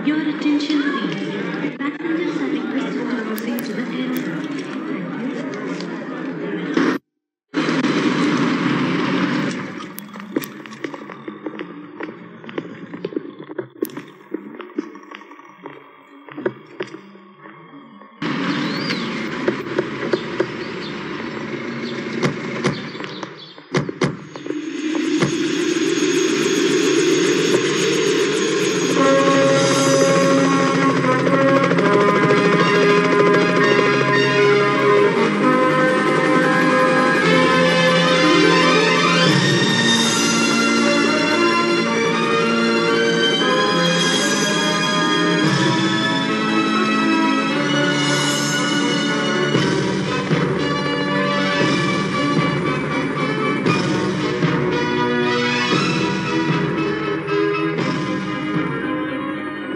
Your attention please. Passengers are requested to proceed to the airport.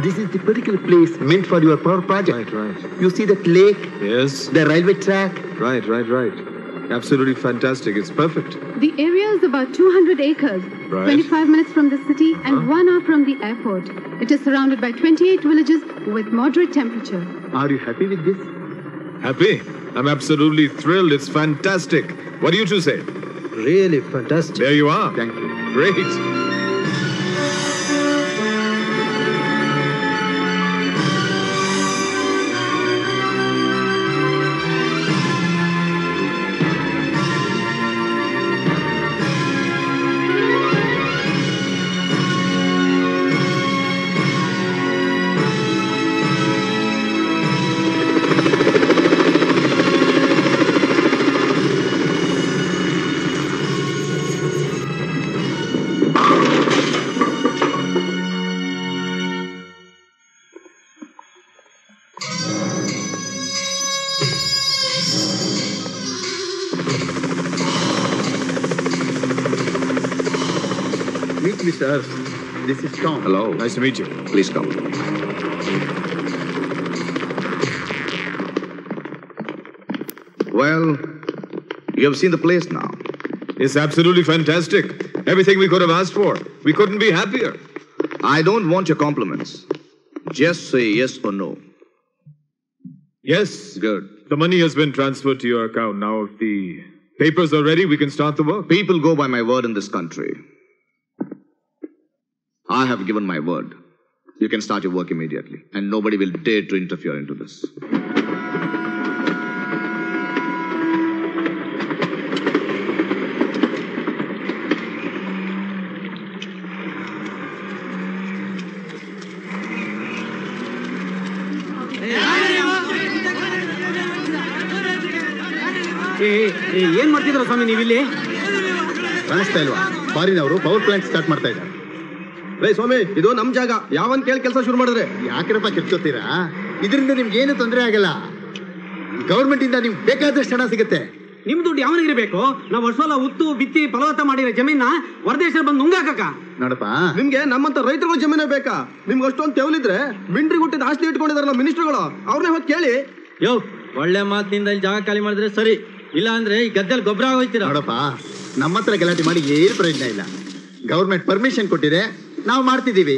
This is the particular place meant for your power project. Right. You see that lake? Yes. The railway track? Right. Absolutely fantastic. It's perfect. The area is about 200 acres, Right. 25 minutes from the city and 1 hour from the airport. It is surrounded by 28 villages with moderate temperature. Are you happy with this? Happy? I'm absolutely thrilled. It's fantastic. What do you two say? Really fantastic. There you are. Thank you. Great. Meet Mr. Earth. This is Tom. Hello. Nice to meet you. Please come. Well, you have seen the place now. It's absolutely fantastic. Everything we could have asked for. We couldn't be happier. I don't want your compliments. Just say yes or no. Yes. Good. The money has been transferred to your account. Now, if the papers are ready, we can start the work. People go by my word in this country. I have given my word. You can start your work immediately, and nobody will dare to interfere into this. ಏನ್ ಮಾಡ್ತಿದ್ರ ಸ್ವಾಮಿ ನೀವಿಲ್ಲಿ? ಕಾಣಿಸ್ತಾ ಇಲ್ವಾ? ಫಾರಿನವರು power plant start ಮಾಡ್ತಾ ಇದ್ದಾರೆ. ರೇ ಸ್ವಾಮಿ, ಇದು ನಮ್ ಜಾಗ. ಯಾವನ್ ಕೇಳಿ ಕೆಲಸ ಶುರು ಮಾಡಿದ್ರೆ ಯಾಕ್ರಪ್ಪ ಕಿರ್ಚೋತೀರಾ? ಇದರಿಂದ ನಿಮ್ಗೆ ಏನು ತೊಂದರೆ ಆಗಲ್ಲ. ಗವರ್ಮೆಂಟ್ ಇಂದ ನಿಮ್ಗೆ ಬೇಕಾದಷ್ಟು ಹಣ ಸಿಗುತ್ತೆ. ನಿಮ್ ದುಡ್ಡು ಯಾವನಿಗಿರ್ಬೇಕು? ನಾವು ವರ್ಷ ಉತ್ತು ಬಿತ್ತಿ ಫಲವತ್ತ ಮಾಡಿರೋ ಜಮೀನ ಹೊರದೇಶ ಬಂದು ನುಂಗಾಕ ನೋಡಪ್ಪ, ನಿಮ್ಗೆ ನಮ್ಮಂತ ರೈತರುಗಳ ಜಮೀನೇ ಬೇಕಾ? ನಿಮ್ಗೆ ಅಷ್ಟೊಂದು ತೆವಲಿದ್ರೆ ಬಿಂಡ್ರಿ ಹುಟ್ಟಿದ ಆಸ್ತಿ ಇಟ್ಕೊಂಡಿದಾರಲ್ಲ ಮಿನಿಸ್ಟರ್ಗಳು, ಅವ್ರನ್ನೇ ಹೊತ್ತು ಕೇಳಿ. ಯೋ, ಒಳ್ಳೆ ಮಾತಿನಿಂದ ಇಲ್ಲಿ ಜಾಗ ಖಾಲಿ ಮಾಡಿದ್ರೆ ಸರಿ, ಇಲ್ಲ ಅಂದ್ರೆ ಈ ಗದ್ದೆಲ್ ಗೊಬ್ಬರ ಹೋಯ್ತೀರ. ನೋಡಪ್ಪ, ನಮ್ಮ ಹತ್ರ ಗಲಾಟೆ ಮಾಡಿ ಏನು ಪ್ರಯೋಜನ ಇಲ್ಲ. ಗವರ್ಮೆಂಟ್ ಪರ್ಮಿಷನ್ ಕೊಟ್ಟಿದೆ, ನಾವು ಮಾಡ್ತಿದ್ದೀವಿ.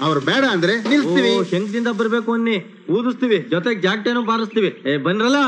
ಅವ್ರು ಬೇಡ ಅಂದ್ರೆ ನಿಲ್ಸ್ತೀವಿ. ಶಂಕದಿಂದ ಬರ್ಬೇಕು ಅನ್ನಿ ಊದಿಸ್ತೀವಿ, ಜೊತೆಗೆ ಜಾಕ್ಟೇನು ಬಾರಿಸ್ತೀವಿ. ಬನ್ರಲ್ಲ.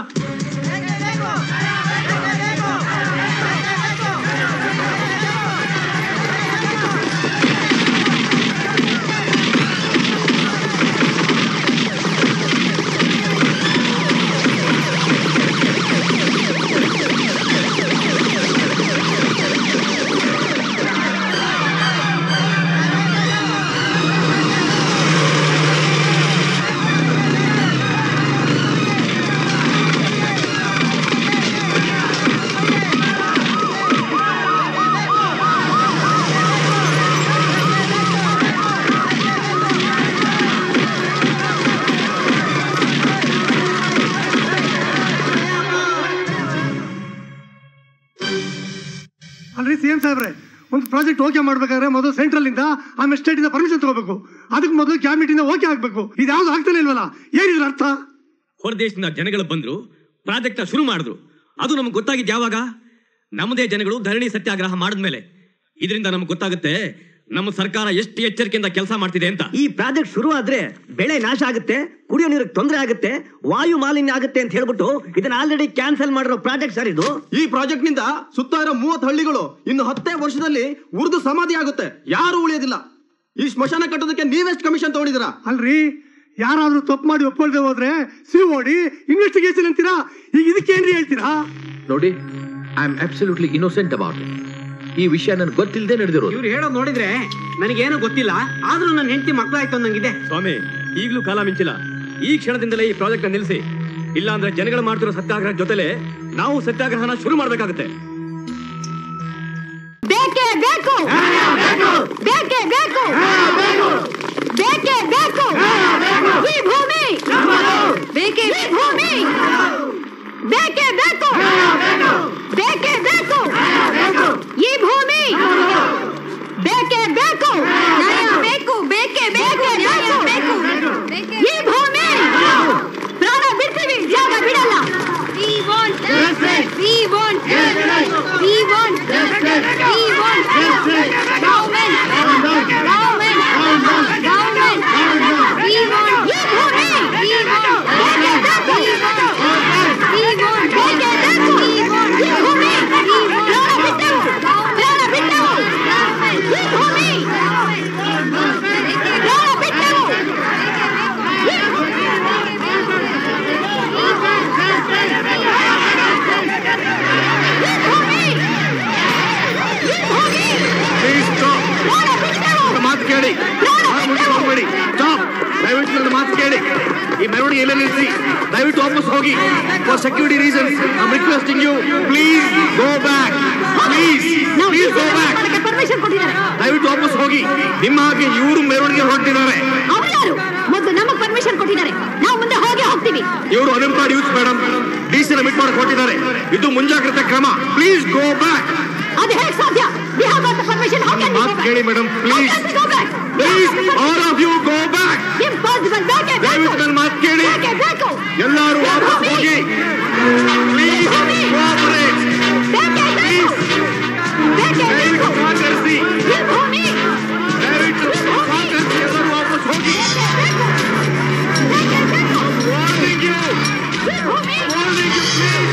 ಅಲ್ರಿ ಸಿ ಎಂ ಸಾಹೇಬ್ರೆ, ಒಂದು ಪ್ರಾಜೆಕ್ಟ್ ಓಕೆ ಮಾಡ್ಬೇಕಾದ್ರೆ ಮೊದಲು ಸೆಂಟ್ರಲ್ ಇಂದ ಆಮೇಲೆ ಸ್ಟೇಟ್ ಇಂದ ಪರ್ಮಿಷನ್ ತಗೋಬೇಕು. ಅದಕ್ಕೆ ಮೊದಲು ಕ್ಯಾಬಿನೆಟ್ ಇಂದ ಓಕೆ ಆಗ್ಬೇಕು. ಇದ್ಯಾವ್ದು ಆಗ್ತಾನೆ ಇಲ್ವಲ್ಲ, ಏನಿದ್ರ ಅರ್ಥ? ಹೊರದೇಶದಿಂದ ಜನಗಳು ಬಂದ್ರು, ಪ್ರಾಜೆಕ್ಟ್ ಶುರು ಮಾಡಿದ್ರು. ಅದು ನಮ್ಗೆ ಗೊತ್ತಾಗಿದ್ದು ಯಾವಾಗ? ನಮ್ಮದೇ ಜನಗಳು ಧರಣಿ ಸತ್ಯಾಗ್ರಹ ಮಾಡಿದ್ಮೇಲೆ. ಇದರಿಂದ ನಮ್ಗೆ ಗೊತ್ತಾಗುತ್ತೆ ನಮ್ಮ ಸರ್ಕಾರ ಎಷ್ಟು ಎಚ್ಚರಿಕೆಯಿಂದ ಕೆಲಸ ಮಾಡ್ತಿದೆ ಅಂತ. ಈ ಪ್ರಾಜೆಕ್ಟ್ ಶುರು ಆದ್ರೆ ಬೆಳೆ ನಾಶ ಆಗುತ್ತೆ, ಕುಡಿಯೋ ನೀರಿಗೆ ತೊಂದರೆ ಆಗುತ್ತೆ, ವಾಯು ಮಾಲಿನ್ಯ ಆಗುತ್ತೆ ಅಂತ ಹೇಳ್ಬಿಟ್ಟು ಇದನ್ನ ಆಲ್ರೆಡಿ ಕ್ಯಾನ್ಸಲ್ ಮಾಡಿರೋ ಪ್ರಾಜೆಕ್ಟ್ ಸರ್ ಇದು. ಈ ಪ್ರಾಜೆಕ್ಟ್ ನಿಂದ ಸುತ್ತ ಇರೋ 30 ಹಳ್ಳಿಗಳು ಇನ್ನು 10 ವರ್ಷದಲ್ಲಿ ಉರ್ದು ಸಮಾಧಿ ಆಗುತ್ತೆ, ಯಾರು ಉಳಿಯೋದಿಲ್ಲ. ಈ ಸ್ಮಶಾನ ಕಟ್ಟೋದಕ್ಕೆ ನೀವೆಷ್ಟು ಕಮಿಷನ್ ತಗೊಂಡಿದ್ದೀರಾ? ಅಲ್ರಿ, ಯಾರಾದ್ರೂ ತಪ್ಪು ಮಾಡಿ ಒಪ್ಪಳ್ದೆ ಹೋದ್ರೆ ಸಿಒಡಿ ಇನ್ವೆಸ್ಟಿಗೇಷನ್ ಅಂತೀರಾ, ಈಗ ಇದಕ್ಕೇನ್ರಿ ಹೇಳ್ತೀರಾ? ನೋಡಿ, I am absolutely innocent about it. ಈ ವಿಷಯ ನನಗೆ ಗೊತ್ತಿಲ್ಲದೆ ನಡೆದಿರೋದು. ಇವ್ರು ಹೇಳೋದು ನೋಡಿದ್ರೆ ನನಗೇನು ಗೊತ್ತಿಲ್ಲ, ಆದ್ರೂ ನನ್ನ ಹೆಂಡತಿ ಮಕ್ಕಳಾಯ್ತು ಅನ್ನಂಗಿದೆ. ಸ್ವಾಮಿ, ಈಗಲೂ ಕಾಲ ಮಿಂಚಿಲ್ಲ. ಈ ಕ್ಷಣದಿಂದಲೇ ಈ ಪ್ರಾಜೆಕ್ಟ್ ನಿಲ್ಲಿಸಿ, ಇಲ್ಲ ಅಂದ್ರೆ ಜನಗಳು ಮಾಡ್ತಿರೋ ಸತ್ಯಾಗ್ರಹ ಜೊತೆಲೆ ನಾವು ಸತ್ಯಾಗ್ರಹನ ಶುರು ಮಾಡಬೇಕಾಗುತ್ತೆ. ಬೇಕೇ ಬೇಕು, ಬೇಕೇ ಬೇಕು, ಬೇಕೇ ಬೇಕು ಈ ಭೂಮಿ, ಬೇಕೇ ಭೂಮಿ, ಬೇಕೇ ಬೇಕು, ಬೇಕೇ ಬೇಕು ಈ ಭೂಮಿ, ಬೇಕೇ ಬೇಕು, ನ್ಯಾಯ ಬೇಕು, ಬೇಕೇ ಬೇಕು, ನ್ಯಾಯ ಬೇಕು ಈ ಭೂಮಿ. ಪ್ರಾಣ ಬಿಡ್ತೀವಿ, ಜಾಗ ಬಿಡಲ್ಲ. We want justice. We want justice. We want justice. We want justice. Government. Government. Government. We want ಈ ಭೂಮಿ. We want ಬೇಕೇ ಬೇಕು. We want ಬೇಕೇ ಬೇಕು. We want ಈ ಭೂಮಿ. ಪ್ರಾಣ ಬಿಟ್ಟೆವು, ಪ್ರಾಣ ಬಿಟ್ಟೆವು ಈ ಭೂಮಿ, ಪ್ರಾಣ ಬಿಟ್ಟೆವು. ಮಾತು ಕೇಳಿ, ಹೋಗ್ಬೇಡಿ. ದಯವಿಟ್ಟು ನನ್ನ ಮಾತು ಕೇಳಿ. ಈ ಮೆರವಣಿಗೆ ಎಲ್ಲ ನಿಲ್ಲಿಸಿ, ದಯವಿಟ್ಟು ವಾಪಸ್ ಹೋಗಿ. For security reasons I am requesting you, please go back. Please please go back. ದಯವಿಟ್ಟು ವಾಪಸ್ ಹೋಗಿ. ನಿಮ್ಮ ಹಾಗೆ ಇವರು ಮೆರವಣಿಗೆ ಹೊರಟಿದ್ದಾರೆ. ಮೊದಲು ನಮಗೆ ಪರ್ಮಿಷನ್ ಕೊಟ್ಟಿದ್ದಾರೆ, ನಾವು ಮುಂದೆ ಹೋಗಿ ಹೋಗ್ತೀವಿ. ಇವರು ಅನ್ಎಂಪ್ಲಾಯ್ಡ್ ಯೂತ್ ಮೇಡಮ್, ಡಿಸಿನ ಮಿಟ್ ಮಾಡಕ್ಕೆ ಹೊರಟಿದ್ದಾರೆ. ಇದು ಮುಂಜಾಗ್ರತೆ ಕ್ರಮ. Please go back. ಅದು ಹೇಗೆ ಸಾಧ್ಯ? We have got the permission. How can we go back? ಕೇಳಿ madam, please How can we go back? Please all of you go back. Impossible. ಬೇಕೇ ಬೇಕು. ದಯವಿಟ್ಟು ನನ್ನ ಮಾತು ಕೇಳಿ. ಬೇಕೇ ಬೇಕು. ಎಲ್ಲರೂ ವಾಪಸ್ ಹೋಗಿ. Please cooperate. ಬೇಕೇ ಬೇಕು. ಬೇಕೇ ಬೇಕು. ಸಹಕರಿಸಿ. ಈ ಭೂಮಿ. ದಯವಿಟ್ಟು ಸಹಕರಿಸಿ. ಎಲ್ಲರೂ ವಾಪಸ್ ಹೋಗಿ. ಬೇಕೇ ಬೇಕು. Warning you. ಈ ಭೂಮಿ. Warning you, please.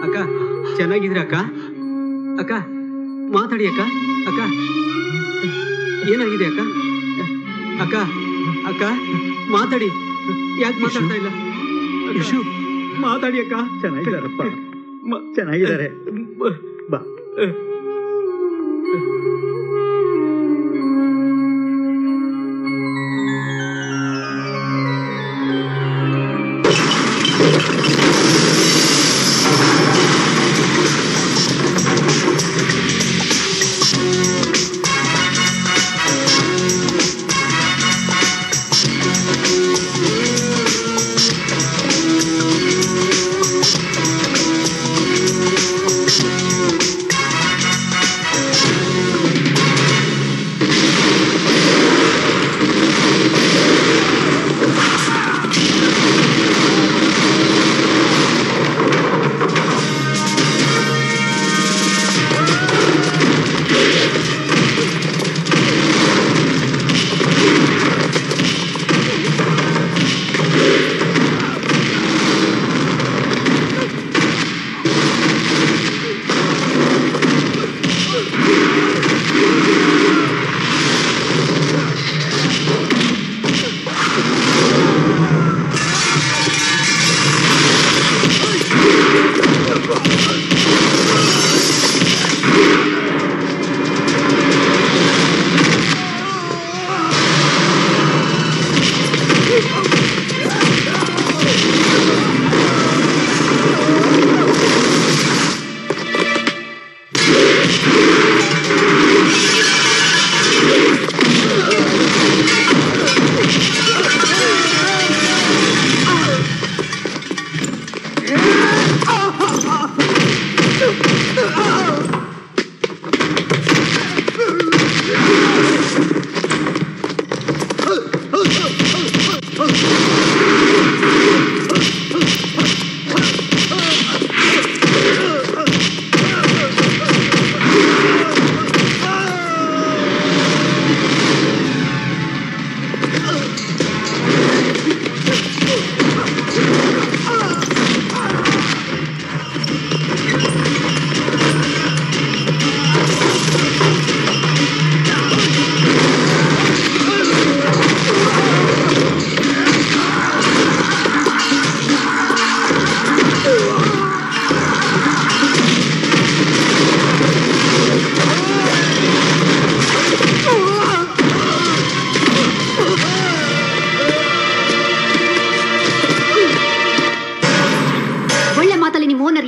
ಅಕ್ಕ ಚೆನ್ನಾಗಿದ್ರಿ ಅಕ್ಕ? ಅಕ್ಕ ಮಾತಾಡಿ ಅಕ್ಕ. ಅಕ್ಕ ಏನಾಗಿದೆ ಅಕ್ಕ? ಅಕ್ಕ ಅಕ್ಕ ಮಾತಾಡಿ. ಯಾಕೆ ಮಾತಾಡ್ತಾ ಇಲ್ಲ? ಯಶು ಮಾತಾಡಿ ಅಕ್ಕ. ಚೆನ್ನಾಗಿದ್ದಾರಪ್ಪ, ಚೆನ್ನಾಗಿದ್ದಾರೆ. ಬಾ.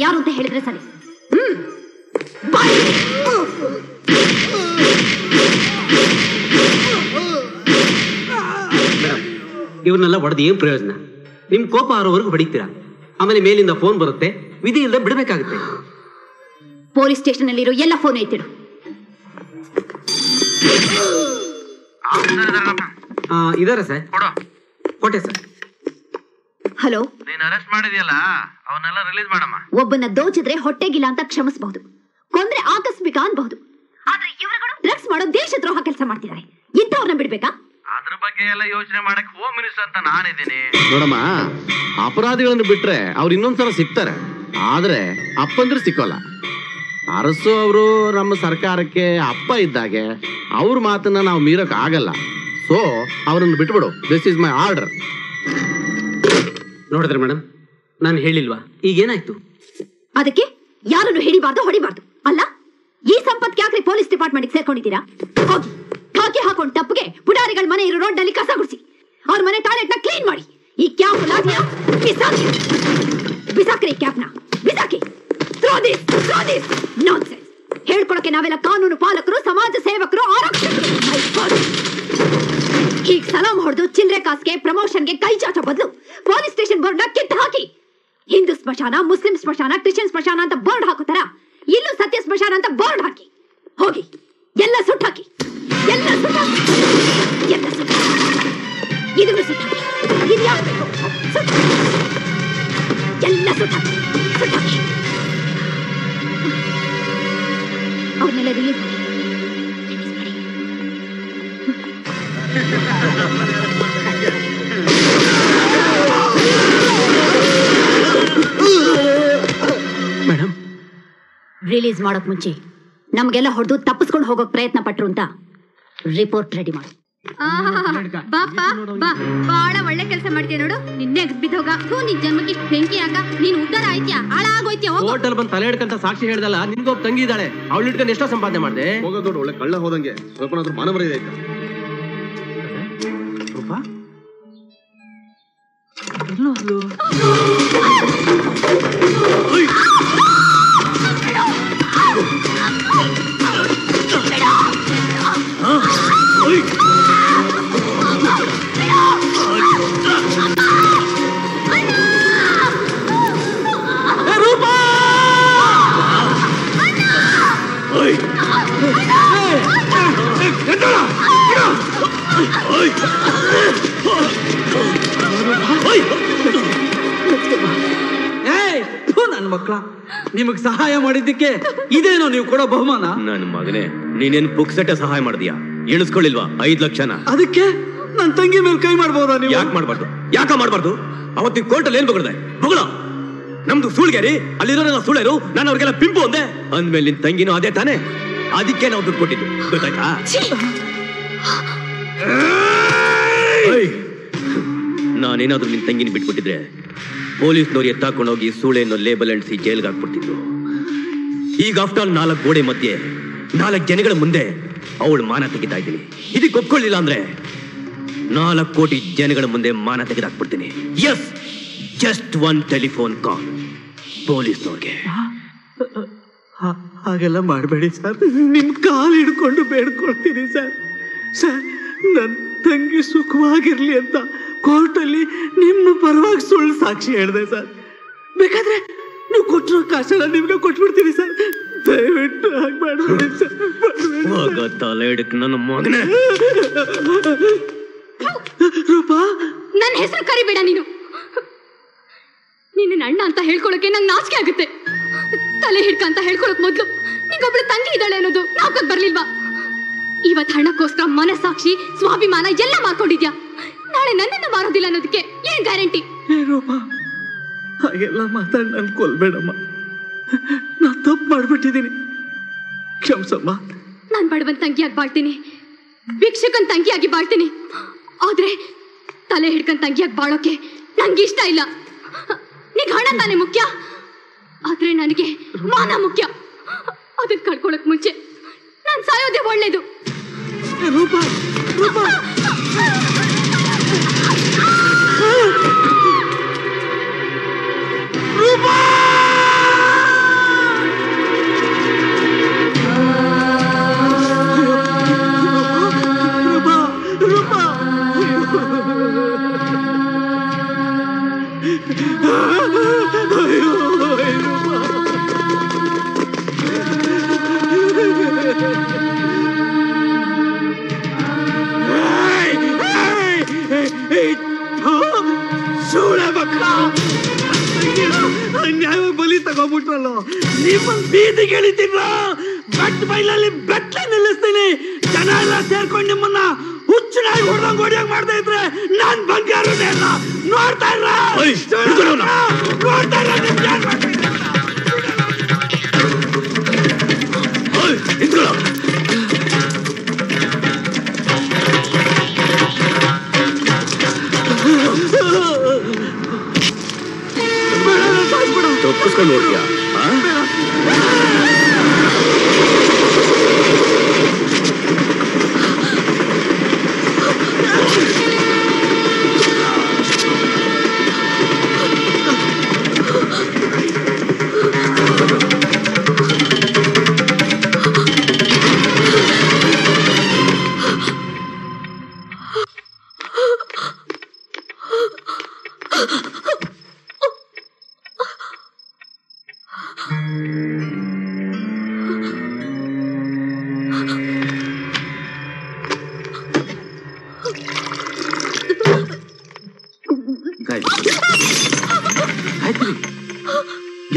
ಯಾರು ಅಂತ ಹೇಳಿದ್ರೆ ಸರಿ. ಇವ್ರನ್ನೆಲ್ಲ ಹೊಡೆದು ಏನ್ ಪ್ರಯೋಜನ? ನಿಮ್ ಕೋಪ ಆರೋವರೆಗೂ ಹೊಡಿತೀರಾ, ಆಮೇಲೆ ಮೇಲಿಂದ ಫೋನ್ ಬರುತ್ತೆ, ವಿಧಿ ಇಲ್ಲದೆ ಬಿಡಬೇಕಾಗುತ್ತೆ. ಪೊಲೀಸ್ ಸ್ಟೇಷನ್ ಅಲ್ಲಿರೋ ಎಲ್ಲ ಫೋನ್ ಐತಿಡು. ಇದಾರೆ ಸರ್, ಕೊಟ್ಟೆ ಸರ್. ಹಲೋ, ನೀನ್ ಅರೆಸ್ಟ್ ಮಾಡಿದ್ಯಲ್ಲ ಅವನ್ನೆಲ್ಲ ರಿಲೀಸ್ ಮಾಡಮ್ಮ. ಒಬ್ಬನ ದೋಚಿದ್ರೆ ಹೊಟ್ಟೆಗಿಲ್ಲ ಅಂತ ಕ್ಷಮಿಸಬಹುದು, ಕೊಂದ್ರೆ ಆಕಸ್ಮಿಕ ಅನ್ಬಹುದು. ಆದ್ರೆ ಇವರುಗಳು ಡ್ರಗ್ಸ್ ಮಾಡೋ ದೇಶದ್ರೋಹ ಕೆಲಸ ಮಾಡ್ತಿದ್ದಾರೆ. ಇಂಥವ್ರನ್ನ ಬಿಡ್ಬೇಕಾ? ಅದ್ರ ಬಗ್ಗೆ ಎಲ್ಲ ಯೋಚನೆ ಮಾಡಕ್ ಹೋಮ್ ಮಿನಿಸ್ಟರ್ ಅಂತ ನಾನಿದ್ದೀನಿ. ನೋಡಮ್ಮ, ಅಪರಾಧಿಗಳನ್ನು ಬಿಟ್ರೆ ಅವ್ರು ಇನ್ನೊಂದ್ಸಲ ಸಿಗ್ತಾರೆ, ಆದ್ರೆ ಅಪ್ಪಂದ್ರೆ ಸಿಕ್ಕೋಲ್ಲ. ಅರಸು ಅವರು ನಮ್ಮ ಸರ್ಕಾರಕ್ಕೆ ಅಪ್ಪ ಇದ್ದಾಗೆ ಅವ್ರ ಮಾತನ್ನ ನಾವು ಮೀರಕ್ ಆಗಲ್ಲ. ಸೊ ಅವರನ್ನು ಬಿಟ್ಬಿಡು. This is my order. ನೋಡಿದ್ರೆ ಮೇಡಮ್, ನಾನು ಹೇಳಿಲ್ವಾ? ಈಗೇನಾಯ್ತು? ಅದಕ್ಕೆ ಯಾರನ್ನು ಹಿಡಿಬಾರ್ದು, ಹೊಡಿಬಾರ್ದು ಅಲ್ಲ. ಈ ಸಂಪತ್ಗೆ ಯಾಕ್ರಿ ಪೊಲೀಸ್ ಡಿಪಾರ್ಟ್ಮೆಂಟ್ ಸೇರ್ಕೊಂಡಿದ್ದೀರಾ? ಹೋಗಿ ಹಾಕಿ ಹಾಕೊಂಡು ತಪ್ಪಿಗೆ ಪುಡಾರಿಗಳ ಮನೆ ಇರೋ ರೋಡ್ ನಲ್ಲಿ ಕಸ ಗುಡಿಸಿ, ಅವ್ರ ಮನೆ ಟಾಯ್ಲೆಟ್ ನ ಕ್ಲೀನ್ ಮಾಡಿ. ಈ ಕ್ಯಾಪ್ ಲಾಠಿಯ ಬಿಸಾಕ್ರಿ, ಕ್ಯಾಪ್ನ ಬಿಸಾಕಿ. ಹೇಳ್ಕೊಳಕ್ಕೆ ನಾವೆಲ್ಲ ಕಾನೂನು ಪಾಲಕರು, ಸಮಾಜ ಸೇವಕರು, ಆರಕ್ಷಕರು. ಈಗ ಸಲಾಮ್ ಹೊಡೆದು ಚಿಲ್ಲರೆ ಕಾಸ್ಗೆ ಪ್ರಮೋಷನ್ಗೆ ಕೈ ಚಾಚೋ ಬದಲು ಪೊಲೀಸ್ ಸ್ಟೇಷನ್ ಬೋರ್ಡ್ ನ ಕಿತ್ತು ಹಾಕಿ. ಹಿಂದೂ ಸ್ಮಶಾನ, ಮುಸ್ಲಿಂ ಸ್ಮಶಾನ, ಕ್ರಿಶ್ಚಿಯನ್ ಸ್ಮಶಾನ ಅಂತ ಬೋರ್ಡ್ ಹಾಕೋತಾರ, ಇಲ್ಲೂ ಸತ್ಯ ಸ್ಮಶಾನ ಅಂತ ಬೋರ್ಡ್ ಹಾಕಿ. ಹೋಗಿ ಎಲ್ಲ ಸುಟ್ಟಾಕಿ, ಎಲ್ಲ ಸುಟ್ಟಾಕಿ, ಎಲ್ಲ ಸುಟ್ಟಾಕಿ. ಇದನ್ನು ಸುಟ್ಟಾಕಿ, ಇದು ಯಾಕೆ ಬೇಕು? ಎಲ್ಲ ಸುಟ್ಟಾಕಿ, ಸುಟ್ಟಾಕಿ. ಅವ್ರನ್ನೆಲ್ಲ ರಿಲೀಸ್ ಮಾಡಿ. ಮೇಡಮ್, ರಿಲೀಸ್ ಮಾಡೋಕ್ ಮುಂಚೆ ನಮ್ಗೆಲ್ಲ ಹೊಡೆದು ತಪ್ಪಿಸ್ಕೊಂಡು ಹೋಗೋಕ್ ಪ್ರಯತ್ನ ಪಟ್ರು ಅಂತ ರಿಪೋರ್ಟ್ ರೆಡಿ ಮಾಡು. ಬಾಪ ಬಾ, ಬಹಳ ಒಳ್ಳೆ ಕೆಲಸ ಮಾಡ್ತೀಯ ನೋಡು. ನಿನ್ನೆ ಬಿದ್ದೋಗ ನಿನ್ ಜನ್ಮಕ್ಕೆ ಇಷ್ಟು ಬೆಂಕಿ ಯಾಕ? ನೀನ್ ಉದ್ದಾರ ಆಯ್ತ್ಯಾ, ಹಾಳಾಗೋಯ್ತ್ಯಾ? ಹೋಟೆಲ್ ಬಂದು ತಲೆ ಹಿಡ್ಕಂತ ಸಾಕ್ಷಿ ಹೇಳ್ದಲ್ಲ, ನಿನ್ಗೊಬ್ಬ ತಂಗಿ ಇದ್ದಾಳೆ, ಅವಳು ಇಟ್ಕೊಂಡು ಎಷ್ಟೋ ಸಂಪಾದನೆ ಮಾಡಿದೆ. ಹೋಗೋದು ಒಳ್ಳೆ ಕಳ್ಳ ಹೋದಂಗೆ, ಸ್ವಲ್ಪನಾದ್ರೂ ಮಾನ ಮರ್ಯಾದೆ ಆಯ್ತಾ? ಎಲ್ಲೋ ಅಲ್ಲೋ ನನ್ನ ಮಕ್ಕಳ, ನಿಮಗ್ ಸಹಾಯ ಮಾಡಿದ್ದಕ್ಕೆ ಇದೇನೋ ನೀವು ಕೊಡೋ ಬಹುಮಾನ? ನನ್ನ ಮಗನೇ, ನೀನೇನ್ ಪುಕ್ಸಟ್ಟೆ ಸಹಾಯ ಮಾಡಿದ್ಯಾ? ಎಣಿಸ್ಕೊಳ್ಳಿಲ್ವಾ 5 ಲಕ್ಷನ? ಅದಕ್ಕೆ ನನ್ನ ತಂಗಿ ಮೇಲೆ ಕೈ ಮಾಡ್ಬೋದಾ ನೀವು? ಯಾಕೆ ಮಾಡ್ಬಾರ್ದು? ಯಾಕ ಮಾಡ್ಬಾರ್ದು? ಅವತ್ತಿನ ಕೋರ್ಟಲ್ಲಿ ಏನ್ ಬಗಳ್ದೆ? ಬಗಳ ನಮ್ದು ಸುಳ್ಗೇರಿ, ಅಲ್ಲಿರೋರೆಲ್ಲ ಸುಳ್ಳೇರು, ನಾನು ಅವ್ರಿಗೆಲ್ಲ ಪಿಂಪು ಅಂದೆ. ಅಂದ್ಮೇಲೆ ನಿನ್ ತಂಗಿನೂ ಅದೇ ತಾನೆ, ಅದಕ್ಕೆ ನಾವು ದುಡ್ಡು ಕೊಟ್ಟಿದ್ದು, ಗೊತ್ತಾಯ್ತಾ? ನಾನೇನಾದ್ರೂ ನಿನ್ ತಂಗಿನ ಬಿಟ್ಬಿಟ್ಟಿದ್ರೆ ಪೊಲೀಸ್ನವ್ರು ಎತ್ತಾಕೊಂಡೋಗಿ ಸೂಳೆ ಅನ್ನೋ ಲೇಬಲ್ ಅಂಟಿಸಿ ಜೈಲ್ಗೆ ಹಾಕ್ಬಿಡ್ತಿದ್ರು. ಈಗ ಆಫ್ಟರ್ ಆಲ್ 4 ಗೋಡೆ ಮಧ್ಯೆ 4 ಜನಗಳ ಮುಂದೆ ಅವಳು ಮಾನ ತೆಗಿತಾ ಇದ್ದೀನಿ. ಇದಕ್ಕೆ ಒಪ್ಕೊಳ್ಳಿಲ್ಲ ಅಂದ್ರೆ 4 ಕೋಟಿ ಜನಗಳ ಮುಂದೆ ಮಾನ ತೆಗೆದಾಕ್ಬಿಡ್ತೀನಿ. ಎಸ್, ಜಸ್ಟ್ 1 ಟೆಲಿಫೋನ್ ಕಾಲ್ ಪೊಲೀಸ್ನವ್ರಿಗೆ. ಹಾಗೆಲ್ಲ ಮಾಡಬೇಡಿ ಸರ್, ನಿಮ್ ಕಾಲು ಹಿಡ್ಕೊಂಡು ಬೇಡ್ಕೊಳ್ತೀನಿ ಸರ್. ಸರ್, ನನ್ನ ತಂಗಿ ಸುಖವಾಗಿರ್ಲಿ ಅಂತ ಕೋರ್ಟಲ್ಲಿ ನಿಮ್ಮ ಪರವಾಗಿ ಸುಳ್ಳು ಸಾಕ್ಷಿ ಹೇಳಿದೆ ಸರ್. ಬೇಕಾದ್ರೆ ನೀವು ಕೊಟ್ಟಿರೋ ಕಾಸೆಲ್ಲ ನಿಮ್ಗೆ ಕೊಟ್ಬಿಡ್ತೀನಿ ಸರ್. ದಯವಿಟ್ಟು ಹಾಗೆ ಮಾಡಬೇಡಿ ಸರ್. ತಲೆ ಹಿಡಕ್ ನನ್ನ ಮಗನೇ. ರೂಪಾ, ನನ್ನ ಹೆಸರು ಕರಿಬೇಡ ನೀನು. ನಿನ್ನ ಅಣ್ಣ ಅಂತ ಹೇಳ್ಕೊಳಕ್ಕೆ ನಂಗೆ ನಾಚಿಕೆ ಆಗುತ್ತೆ. ತಲೆ ಹಿಡ್ಕ ಅಂತ ಹೇಳ್ಕೊಳಕ್ ಮೊದ್ಲು ನಿಂಗೊಬ್ಳು ತಂಗಿ ಇದ್ದಾಳೆ ಅನ್ನೋದು ನಾಲ್ಕೋದ್ ಬರ್ಲಿಲ್ವಾ? ಇವತ್ತು ಹಣಕ್ಕೋಸ್ಕರ ಮನಸ್ಸಾಕ್ಷಿ, ಸ್ವಾಭಿಮಾನ ಎಲ್ಲ ಮಾರ್ಕೊಂಡಿದ್ಯಾ. ನಾಳೆ ನನ್ನನ್ನು ಮಾರೋದಿಲ್ಲ ಅನ್ನೋದಕ್ಕೆ ಏನ್ ಗ್ಯಾರಂಟಿ? ರೂಪಾ, ಹಾಗೆಲ್ಲ ಮಾತಾಡಿ ನನ್ ಕೊಲ್ಬೇಡಮ್ಮ. ನಾ ತಪ್ಪು ಮಾಡ್ಬಿಟ್ಟಿದ್ದೀನಿ, ಕ್ಷಮಿಸಮ್ಮ. ನಾನ್ ಬಡವನ್ ತಂಗಿಯಾಗಿ ಬಾಳ್ತೀನಿ, ಭಿಕ್ಷಕನ್ ತಂಗಿಯಾಗಿ ಬಾಳ್ತೀನಿ. ಆದ್ರೆ ತಲೆ ಹಿಡ್ಕನ್ ತಂಗಿಯಾಗಿ ಬಾಳೋಕೆ ನಂಗೆ ಇಷ್ಟ ಇಲ್ಲ. ನಿಗ್ ಹಣ ತಾನೇ ಮುಖ್ಯ, ಆದ್ರೆ ನನಗೆ ಮಾನ ಮುಖ್ಯ. ಅದನ್ನ ಕಳ್ಕೊಳಕ್ ಮುಂಚೆ ನಾನ್ ಸಾಯೋದೇ ಒಳ್ಳೇದು. ರೂಪಾ, ರೂಪಾ, ರೂಪಾ, ರೂಪಾ, ಅಯ್ಯೋ, ಸೂಳೆ ಮಕ್ಕಳ, ಅನ್ಯಾಯವಾಗಿ ಬಲಿ ತಗೋಬಿಟ್ರಲ್ಲ. ನಿಮ್ಮನ್ ಬೀದಿಗೆ ಎಳಿತೀರ, ಬೆಟ್ಟ ಬೈಲಲ್ಲಿ ಬೆಟ್ಟ ನಿಲ್ಲಿಸ್ತೀನಿ. ಜನ ಎಲ್ಲ ಸೇರ್ಕೊಂಡು ನಿಮ್ಮನ್ನ ಹುಚ್ಚನಾಗಿ ಹೊಡೆದಂಗ್ ಹೊಡಿಯಂಗ್ ಮಾಡ್ತಾ ಇದ್ರೆ ನಾನ್ ಬಂಗಾರನೇ ಅಲ್ಲ. ನೋಡ್ತಾ ಇಲ್ಲ, ನೋಡ್ತಾ ಇಲ್ಲ ನಿಮ್ಗೆ ಏನ್ ಮಾಡ್ತೀನಿ. ತಪ್ಪಿಸ್ಕೊಂಡು ನೋಡ್ತೀಯಾ?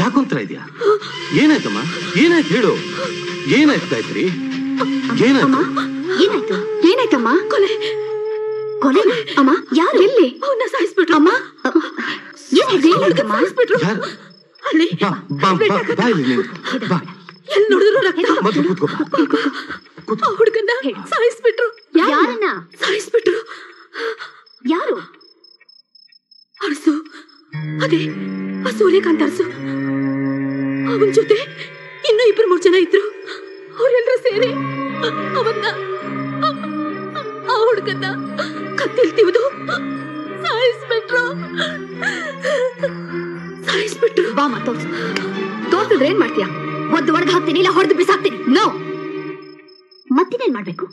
ಯಾಕೊಂತರ ಇದೆಯಾ? ಏನಾಯ್ತಮ್ಮ? ಏನಾಯ್ತು ಹೇಳು. ಏನಾಯ್ತು ಗಾಯತ್ರಿ? ಏನಾಯ್ತು? ಏನಾಯ್ತು? ಏನಾಯ್ತಮ್ಮ? ಕೊಲೆ ಅಮ್ಮ ಯಾರು ಎಲ್ಲಿ ಅವನ್ನ ಸಾಯಿಸ್ಬಿಟ್ರು ಅಮ್ಮ ಸಾಯಿಸ್ಬಿಟ್ರು ಅಲ್ಲಿ ಎಲ್ಲಿ ನೋಡಿದ್ರು ರಕ್ತ ಹುಡುಗನ್ನ ಸಾಯಿಸ್ಬಿಟ್ರು ಯಾರನ್ನ ಸಾಯಿಸ್ಬಿಟ್ರು ಯಾರು ಅರಸು ಅದೇ ಆ ಸೂರ್ಯಕಾಂತ್ ಅರಸು ಅವನ ಜೊತೆ ಇನ್ನೂ 2-3 ಜನ ಇದ್ರು ಅವರೆಲ್ಲರೂ ಸೇರಿ ಅವನ್ನ ಆ ಹುಡುಗನ್ನ ಕತ್ತಿಲ್ ತಿವಿದು ಸಾಯಿಸ್ಬಿಟ್ರು ಬಾ ತೋರ್ಸಿದ್ರೆ ಏನ್ ಮಾಡ್ತೀಯ ಒದ್ದು ಒಡೆದು ಹಾಕ್ತೀನಿ ಇಲ್ಲ ಹೊಡೆದು ಬಿಸಾಕ್ತೀನಿ ನೋ ಮತ್ತಿನೇನ್ ಮಾಡ್ಬೇಕು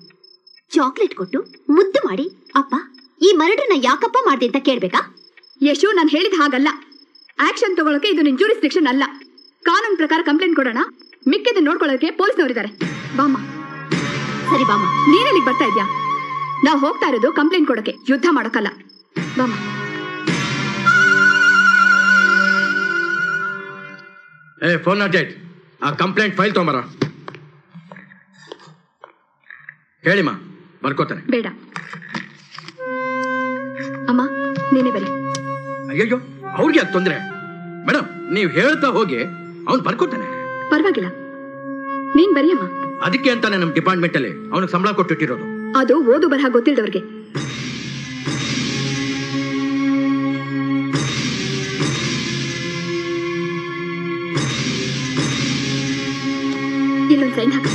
ಚಾಕ್ಲೇಟ್ ಕೊಟ್ಟು ಮುದ್ದು ಮಾಡಿ ಅಪ್ಪ ಈ ಮರ್ಡರ್ನ ಯಾಕಪ್ಪ ಮಾಡ್ದೆ ಅಂತ ಕೇಳ್ಬೇಕಾ ಯಶು ನಾನು ಹೇಳಿದ ಹಾಗಲ್ಲ ಆಕ್ಷನ್ ತಗೊಳಕ್ಕೆ ಇದು ನಿನ್ ಜೂರಿಸ್ಡಿಕ್ಷನ್ ಅಲ್ಲ ಕಾನೂನು ಪ್ರಕಾರ ಕಂಪ್ಲೇಂಟ್ ಕೊಡೋಣ ಮಿಕ್ಕಿದ ನೋಡ್ಕೊಳ್ಳೋಕೆ ಪೊಲೀಸ್ನವರಿದ್ದಾರೆ ಬಾಮ್ಮ ಸರಿ ಬಾಮ್ಮ ನೀನೆಲ್ಲಿಗೆ ಬರ್ತಾ ಇದ್ಯಾ ನಾವು ಹೋಗ್ತಾ ಇರೋದು ಕಂಪ್ಲೇಂಟ್ ಕೊಡಕ್ಕೆ ಯುದ್ಧ ಮಾಡೋಕಲ್ಲ ಬಾಮ್ಮ ಫೋನ್ ನಾಟ್ ಏಟ್ ಆ ಕಂಪ್ಲೇಂಟ್ ಫೈಲ್ ತೊಗೊಂಬರ ಹೇಳಿಮ್ಮ ಬರ್ಕೋತಾನೆ ಬೇಡ ಅಮ್ಮ ನೀನೇ ಬರಿ ಅಯ್ಯಯ್ಯೋ ಅವ್ರಿಗೆ ಯಾಕೆ ತೊಂದ್ರೆ ಮೇಡಮ್ ನೀವು ಹೇಳ್ತಾ ಹೋಗಿ ಅವ್ನು ಬರ್ಕೋತಾನೆ ಪರವಾಗಿಲ್ಲ ನೀನ್ ಬರಿ ಅಮ್ಮ ಅದಕ್ಕೆ ಅಂತಾನೆ ನಮ್ಮ ಡಿಪಾರ್ಟ್ಮೆಂಟ್ ಅಲ್ಲಿ ಅವನಿಗೆ ಸಂಬಳ ಕೊಟ್ಟಿಟ್ಟಿರೋದು ಅದು ಓದು ಬರಹ ಗೊತ್ತಿಲ್ಲದವ್ರಿಗೆ ಇಲ್ಲೊಂದು ಸೈನ್ ಹಾಕ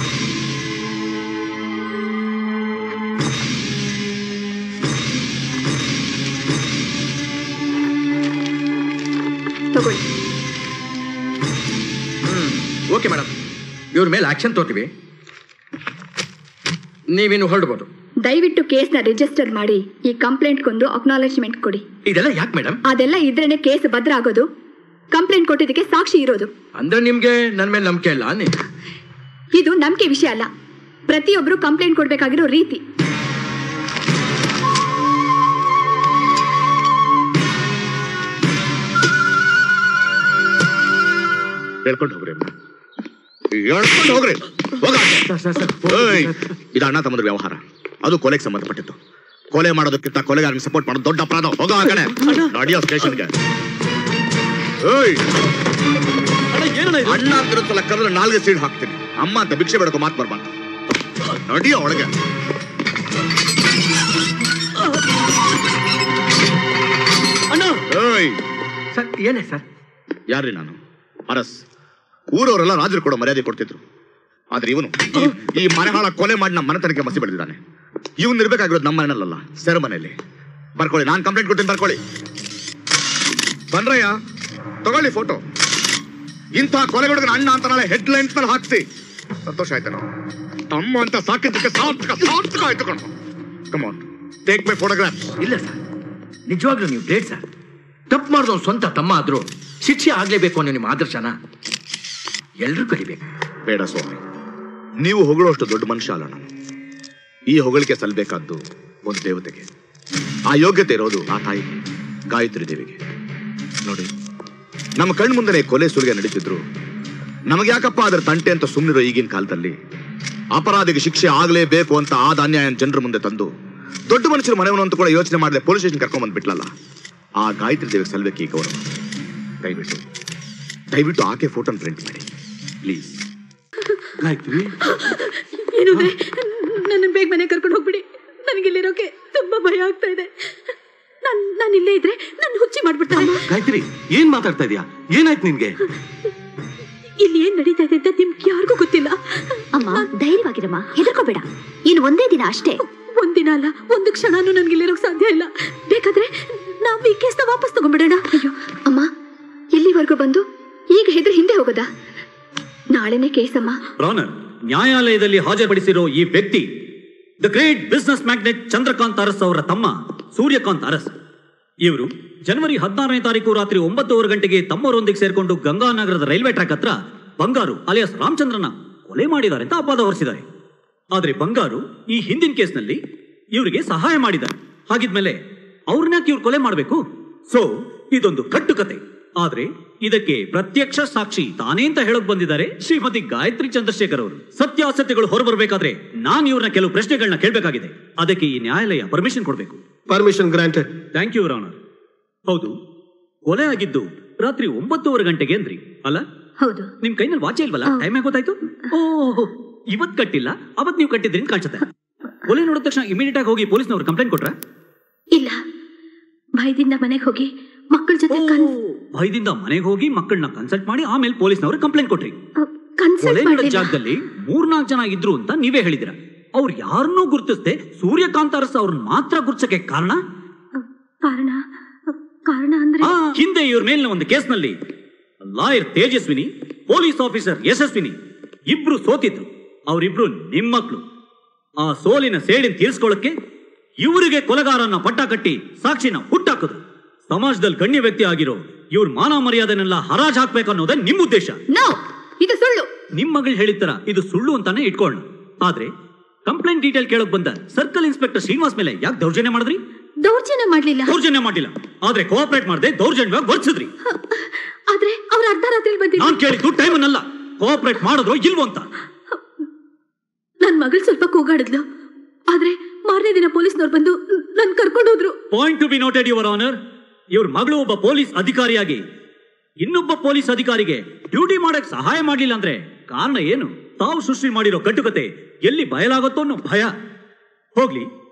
ತಗೊಳ್ಳಿ ಓಕೆ ಮೇಡಮ್ ಇವ್ರ ಮೇಲೆ ಆಕ್ಷನ್ ತೋತೀವಿ ನೀವಿನ್ನು ಹೊರಡ್ಬೋದು ದಯವಿಟ್ಟು ಕೇಸ್ನ ರಿಜಿಸ್ಟರ್ ಮಾಡಿ ಈ ಕಂಪ್ಲೇಂಟ್ಗೊಂದು ಅಕ್ನಾಲೆಜ್ಮೆಂಟ್ ಕೊಡಿ ಇದೆಲ್ಲ ಯಾಕೆ ಮೇಡಮ್ ಅದೆಲ್ಲ ಇದ್ರೇನೆ ಕೇಸ್ ಭದ್ರ ಆಗೋದು ಕಂಪ್ಲೇಂಟ್ ಕೊಟ್ಟಿದ್ದಕ್ಕೆ ಸಾಕ್ಷಿ ಇರೋದು ಅಂದ್ರೆ ನಿಮ್ಗೆ ನನ್ನ ಮೇಲೆ ನಂಬಿಕೆ ಇಲ್ಲ ಇದು ನಂಬಿಕೆ ವಿಷಯ ಅಲ್ಲ ಪ್ರತಿಯೊಬ್ರು ಕಂಪ್ಲೇಂಟ್ ಕೊಡ್ಬೇಕಾಗಿರೋ ರೀತಿ ಹೇಳ್ಕೊಂಡು ಹೋಗ್ರಿ ಇದು ಅಣ್ಣ ತಮ್ಮದ್ರ ವ್ಯವಹಾರ ಅದು ಕೊಲೆಗೆ ಸಂಬಂಧಪಟ್ಟಿತ್ತು ಕೊಲೆ ಮಾಡೋದಕ್ಕಿಂತ ಕೊಲೆಗಾರನಿಗೆ ಸಪೋರ್ಟ್ ಮಾಡೋದು ದೊಡ್ಡ ಅಪರಾಧ ಹೋಗೋ ಆ ಕಡೆ ನಡಿಯೋ ಸ್ಟೇಷನ್ಗೆ ಅಣ್ಣ ಅಂತಿರುತ್ತಲ್ಲ ಕರೆದ್ರೆ 4 ಸೀಡ್ ಹಾಕ್ತೀನಿ ಅಮ್ಮ ಅಂತ ಭಿಕ್ಷೆ ಬೇಡಕೋ ಮಾತು ಬರ್ಬಾರ್ದು ನಡಿಯೋ ಒಳಗೆ ಸರ್ ಏನೇ ಸರ್ ಯಾರ್ರಿ ನಾನು ಅರಸ್ ಊರವರೆಲ್ಲ ರಾಜರು ಕೂಡ ಮರ್ಯಾದೆ ಕೊಡ್ತಿದ್ರು ಆದ್ರೆ ಇವನು ಈ ಮನೆಹಾಳ ಕೊಲೆ ಮಾಡಿ ನಮ್ಮ ಮನೆತನಕ್ಕೆ ಮಸಿ ಬೆಳೆದಿದ್ದಾನೆ ಇವನ್ ಇರ್ಬೇಕಾಗಿರೋದು ನಮ್ಮ ಮನೆಯಲ್ಲ ಸೆರ ಮನೆಯಲ್ಲಿ ಬರ್ಕೊಳ್ಳಿ ನಾನು ಕಂಪ್ಲೇಂಟ್ ಕೊಡ್ತೀನಿ ಬರ್ಕೊಳ್ಳಿ ಬನ್ರಯ್ಯ ತಗೊಳ್ಳಿ ಫೋಟೋ ಇಂತಹ ಕೊಲೆಗಳಿಗೆ ಅಣ್ಣ ಅಂತ ನಾಳೆ ಹೆಡ್ಲೈನ್ಸ್ ಮೇಲೆ ಹಾಕ್ಸಿ ಸಂತೋಷ ಆಯ್ತು ತಮ್ಮ ಅಂತ ಸಾಕಿದ್ದಕ್ಕೆ ಸಾರ್ಥಕ ಆಯ್ತು ಕಣ ಕಮಾನ್ ಟೇಕ್ ಮೈ ಫೋಟೋಗ್ರಾಫ್ ಇಲ್ಲ ಸರ್ ನಿಜವಾಗ್ಲೂ ನೀವು ಗ್ರೇಟ್ ಸರ್ ತಪ್ಪು ಮಾಡಿದವ್ ಸ್ವಂತ ತಮ್ಮ ಆದ್ರೂ ಶಿಕ್ಷೆ ಆಗ್ಲೇಬೇಕು ಅನ್ನೋ ನಿಮ್ಮ ಆದರ್ಶನ ಎಲ್ರೂ ಕಲಿಬೇಕು ಬೇಡ ಸ್ವಾಮಿ ನೀವು ಹೊಗಳುವಷ್ಟು ದೊಡ್ಡ ಮನುಷ್ಯ ಅಲ್ಲ ನಾನು ಈ ಹೊಗಳಿಕೆ ಸಲ್ಲಬೇಕಾದ್ದು ಒಂದು ದೇವತೆಗೆ ಆ ಯೋಗ್ಯತೆ ಇರೋದು ಆ ತಾಯಿ ಗಾಯತ್ರಿ ದೇವಿಗೆ ನೋಡಿ ನಮ್ಮ ಕಣ್ಣು ಮುಂದೆ ಕೊಲೆ ಸುಲಿಗೆ ನಡೀತಿದ್ರು ನಮಗೆ ಯಾಕಪ್ಪ ಅದರ ತಂಟೆ ಅಂತ ಸುಮ್ಮನಿರೋ ಈಗಿನ ಕಾಲದಲ್ಲಿ ಅಪರಾಧಿಗೆ ಶಿಕ್ಷೆ ಆಗಲೇಬೇಕು ಅಂತ ಆದ ಅನ್ಯಾಯ ಜನರ ಮುಂದೆ ತಂದು ದೊಡ್ಡ ಮನುಷ್ಯರ ಮನೆಯವನು ಅಂತ ಕೂಡ ಯೋಚನೆ ಮಾಡದೆ ಪೊಲೀಸ್ ಸ್ಟೇಷನ್ ಕರ್ಕೊಂಡ್ ಬಂದ್ಬಿಟ್ಲಲ್ಲ ಆ ಗಾಯತ್ರಿ ದೇವಿಗೆ ಸಲ್ಲಬೇಕು ಈ ಗೌರವ ದಯವಿಟ್ಟು ಆಕೆ ಫೋಟೋನ ಪ್ರಿಂಟ್ ಮಾಡಿ ಪ್ಲೀಸ್ ಗಾಯತ್ರಿ ಏನಂದ್ರೆ ನನ್ನ ಬೇಗ ಮನೆ ಕರ್ಕೊಂಡು ಹೋಗ್ಬಿಡಿ ನನಗೆ ಇಲ್ಲಿರೋಕೆ ತುಂಬಾ ಭಯ ಆಗ್ತಾ ಇದೆ ನಾನು ಇಲ್ಲೇ ಇದ್ರೆ ನನ್ನ ಹುಚ್ಚಿ ಮಾಡ್ಬಿಡ್ತಾರೆ ಗಾಯತ್ರಿ ಏನ್ ಮಾತಾಡ್ತಾ ಇದೀಯಾ ಏನಾಯ್ತು ನಿನ್ಗೆ ಇಲ್ಲಿ ಏನ್ ನಡೀತಾ ಇದೆ ಅಂತ ನಿಮ್ಗೆ ಯಾರಿಗೂ ಗೊತ್ತಿಲ್ಲ ಅಮ್ಮ ಧೈರ್ಯವಾಗಿರಮ್ಮ ಹೆದರ್ಕೋಬೇಡ ಇನ್ನು ಒಂದೇ ದಿನ ಅಷ್ಟೇ ಒಂದಿನ ಅಲ್ಲ ಒಂದು ಕ್ಷಣನೂ ನನ್ಗೆ ಇಲ್ಲಿರೋಕ್ ಸಾಧ್ಯ ಇಲ್ಲ ಬೇಕಾದ್ರೆ ನಾವು ಈ ಕೇಸ್ನ ವಾಪಸ್ ತಗೊಂಡ್ಬಿಡೋಣ ಅಯ್ಯೋ ಅಮ್ಮ ಇಲ್ಲಿವರೆಗೂ ಬಂದು ಈಗ ಹೆದ್ರ ಹಿಂದೆ ಹೋಗೋದಾ ನಾಳೆನೇ ಕೇಸಮ್ಮ ರಾನರ್ ನ್ಯಾಯಾಲಯದಲ್ಲಿ ಹಾಜರುಪಡಿಸಿರೋ ಈ ವ್ಯಕ್ತಿ the great business magnate Chandrakant Aras ಅವರ ತಮ್ಮ ಸೂರ್ಯಕಾಂತ್ ಅರಸ್. ಇವರು ಜನವರಿ 16ನೇ ತಾರೀಕು ರಾತ್ರಿ 9:15 ಗಂಟೆಗೆ ತಮ್ಮವರೊಂದಿಗೆ ಸೇರ್ಕೊಂಡು ಗಂಗಾನಗರದ ರೈಲ್ವೆ ಟ್ರ್ಯಾಕ್ ಹತ್ರ ಬಂಗಾರು ಅಲಿಯಾಸ್ ರಾಮಚಂದ್ರನ ಕೊಲೆ ಮಾಡಿದ್ದಾರೆ ಅಂತ ಅಪವಾದ ಹೊರಿಸಿದ್ದಾರೆ. ಆದ್ರೆ ಬಂಗಾರು ಈ ಹಿಂದಿನ ಕೇಸ್ನಲ್ಲಿ ಇವರಿಗೆ ಸಹಾಯ ಮಾಡಿದ್ದಾರೆ. ಹಾಗಿದ್ಮೇಲೆ ಅವ್ರನ್ಯಾಕೆ ಇವ್ರು ಕೊಲೆ ಮಾಡಬೇಕು? ಸೊ ಇದೊಂದು ಕಟ್ಟುಕತೆ. ಆದ್ರೆ ಇದಕ್ಕೆ ಪ್ರತ್ಯಕ್ಷ ಸಾಕ್ಷಿ ತಾನೇ ಅಂತ ಹೇಳಕ್ ಬಂದಿದ್ದಾರೆ ಶ್ರೀಮತಿ ಗಾಯತ್ರಿ ಚಂದ್ರಶೇಖರ್ ಅವರು. ಸತ್ಯಾಸತ್ಯಗಳು ಹೊರಬರಬೇಕಾದ್ರೆ ನಾನು ಇವ್ರನ್ನ ಕೆಲವು ಪ್ರಶ್ನೆಗಳನ್ನ ಕೇಳಬೇಕಾಗಿದೆ. ಅದಕ್ಕೆ ಈ ನ್ಯಾಯಾಲಯ ಪರ್ಮಿಷನ್ ಕೊಡಬೇಕು. Permission granted. Thank you your honour. ಹೌದು, ಕೊಲೆ ಆಗಿದ್ದು ರಾತ್ರಿ 9:15 ಗಂಟೆಗೆ ಅಂದ್ರಿ ಅಲ್ಲ? ಹೌದು. ನಿಮ್ ಕೈನಲ್ಲಿ ವಾಚೆ ಇಲ್ವಲ್ಲ? ಟೈಮ್ ಗೊತ್ತಾಯ್ತು? ಓಹ್, ಇವತ್ ಕಟ್ಟಿಲ್ಲ, ಅವತ್ ನೀವು ಕಟ್ಟಿದ್ರಿ ಅಂತ ಕಾಣಿಸುತ್ತೆ. ಕೊಲೆ ನೋಡಿದ ತಕ್ಷಣ ಇಮಿಡಿಯೇಟ್ ಆಗಿ ಹೋಗಿ ಪೊಲೀಸ್ನವ್ರು ಕಂಪ್ಲೇಂಟ್ ಕೊಟ್ರ? ಇಲ್ಲ, ಭಯದಿಂದ ಮನೆಗೆ ಹೋಗಿ ಮಕ್ಕಳ ಜೊತೆ ಭಯದಿಂದ ಮನೆಗೆ ಹೋಗಿ ಮಕ್ಕಳನ್ನ ಕನ್ಸಲ್ಟ್ ಮಾಡಿ ಆಮೇಲೆ ಪೊಲೀಸ್ನವ್ರು ಕಂಪ್ಲೇಂಟ್ ಕೊಟ್ರಿ. ಕೊಲೆ ನಡೆದ ಜಾಗದಲ್ಲಿ 3-4 ಜನ ಇದ್ರು ಅಂತ ನೀವೇ ಹೇಳಿದಿರ. ಅವ್ರು ಯಾರನ್ನೂ ಗುರುತಿಸದೆ ಸೂರ್ಯಕಾಂತ್ ಅರಸ್ ಅವ್ರನ್ನ ಮಾತ್ರ ಗುರ್ಸಕ್ಕೆ ಕಾರಣ ಅಂದ್ರೆ ಹಿಂದೆ ಇವ್ರ ಮೇಲಿನ ಒಂದು ಕೇಸ್ನಲ್ಲಿ lawyer Tejaswini, police officer Yashaswini ಇಬ್ರು ಸೋತಿದ್ರು. ಅವರಿಬ್ರು ನಿಮ್ಮ ಮಕ್ಕಳು. ಆ ಸೋಲಿನ ಸೇಡಿನ ತೀರಿಸ್ಕೊಳ್ಳಕ್ಕೆ ಇವರಿಗೆ ಕೊಲೆಗಾರನ್ನ ಪಟ್ಟ ಕಟ್ಟಿ ಸಾಕ್ಷಿನ ಹುಟ್ಟಾಕಿದ್ರು. ಸಮಾಜದಲ್ಲಿ ಗಣ್ಯ ವ್ಯಕ್ತಿ ಆಗಿರೋ ಇವ್ರ ಮಾನ ಮರ್ಯಾದೆನೆಲ್ಲ ಹರಾಜ್ ಹಾಕ್ಬೇಕನ್ನೋದೇ ನಿಮ್ಮ ಉದ್ದೇಶ. ಇದು ಸುಳ್ಳು. ನಿಮ್ ಮಗಳು ಹೇಳಿದ ತರ ಇದು ಸುಳ್ಳು ಅಂತಾನೆ ಇಟ್ಕೊಳ್ಳೋಣ. ಆದ್ರೆ ಕಂಪ್ಲೇಂಟ್ ಡೀಟೇಲ್ ಕೇಳಕ್ ಬಂದ ಸರ್ಕಲ್ ಇನ್ಸ್ಪೆಕ್ಟರ್ ಶ್ರೀನಿವಾಸ್ ಮೇಲೆ ಯಾಕೆ ದೌರ್ಜನ್ಯ ಮಾಡಿದ್ರಿ? ದೌರ್ಜನ್ಯ ಮಾಡ್ಲಿಲ್ಲ. ಆದ್ರೆ ಕೋಆಪರೇಟ್ ಮಾಡದೆ ದೌರ್ಜನ್ಯವಾಗಿ ವರ್ತಿಸಿದ್ರಿ. ಆದ್ರೆ ಅವ್ರ ಅರ್ಧ ರಾತ್ರಿ ಬಂದಿದ್ರು. ನಾನ್ ಕೇಳಿದ್ದು ಟೈಮ್ ಅನ್ನಲ್ಲ, ಕೋಆಪರೇಟ್ ಮಾಡಿದ್ರು ಇಲ್ವೋ ಅಂತ. ನನ್ ಮಗಳು ಸ್ವಲ್ಪ ಕೂಗಾಡಿದ್ಲು, ಆದ್ರೆ ಮಾರನೇ ದಿನ ಪೊಲೀಸ್ನವ್ರು ಬಂದು ನನ್ ಕರ್ಕೊಂಡು ಹೋದ್ರು. Point to be noted your honour. ಇವ್ರ ಮಗಳು ಒಬ್ಬ ಪೊಲೀಸ್ ಅಧಿಕಾರಿಯಾಗಿ ಇನ್ನೊಬ್ಬ ಪೊಲೀಸ್ ಅಧಿಕಾರಿಗೆ ಡ್ಯೂಟಿ ಮಾಡಕ್ ಸಹಾಯ ಮಾಡ್ಲಿಲ್ಲ ಅಂದ್ರೆ ಕಾರಣ ಏನು? ತಾವು ಸೃಷ್ಟಿ ಮಾಡಿರೋ ಕಟ್ಟುಕತೆ ಎಲ್ಲಿ ಬಯಲಾಗುತ್ತೋ ಅನ್ನೋ ಭಯ. ಹೋಗ್ಲಿ,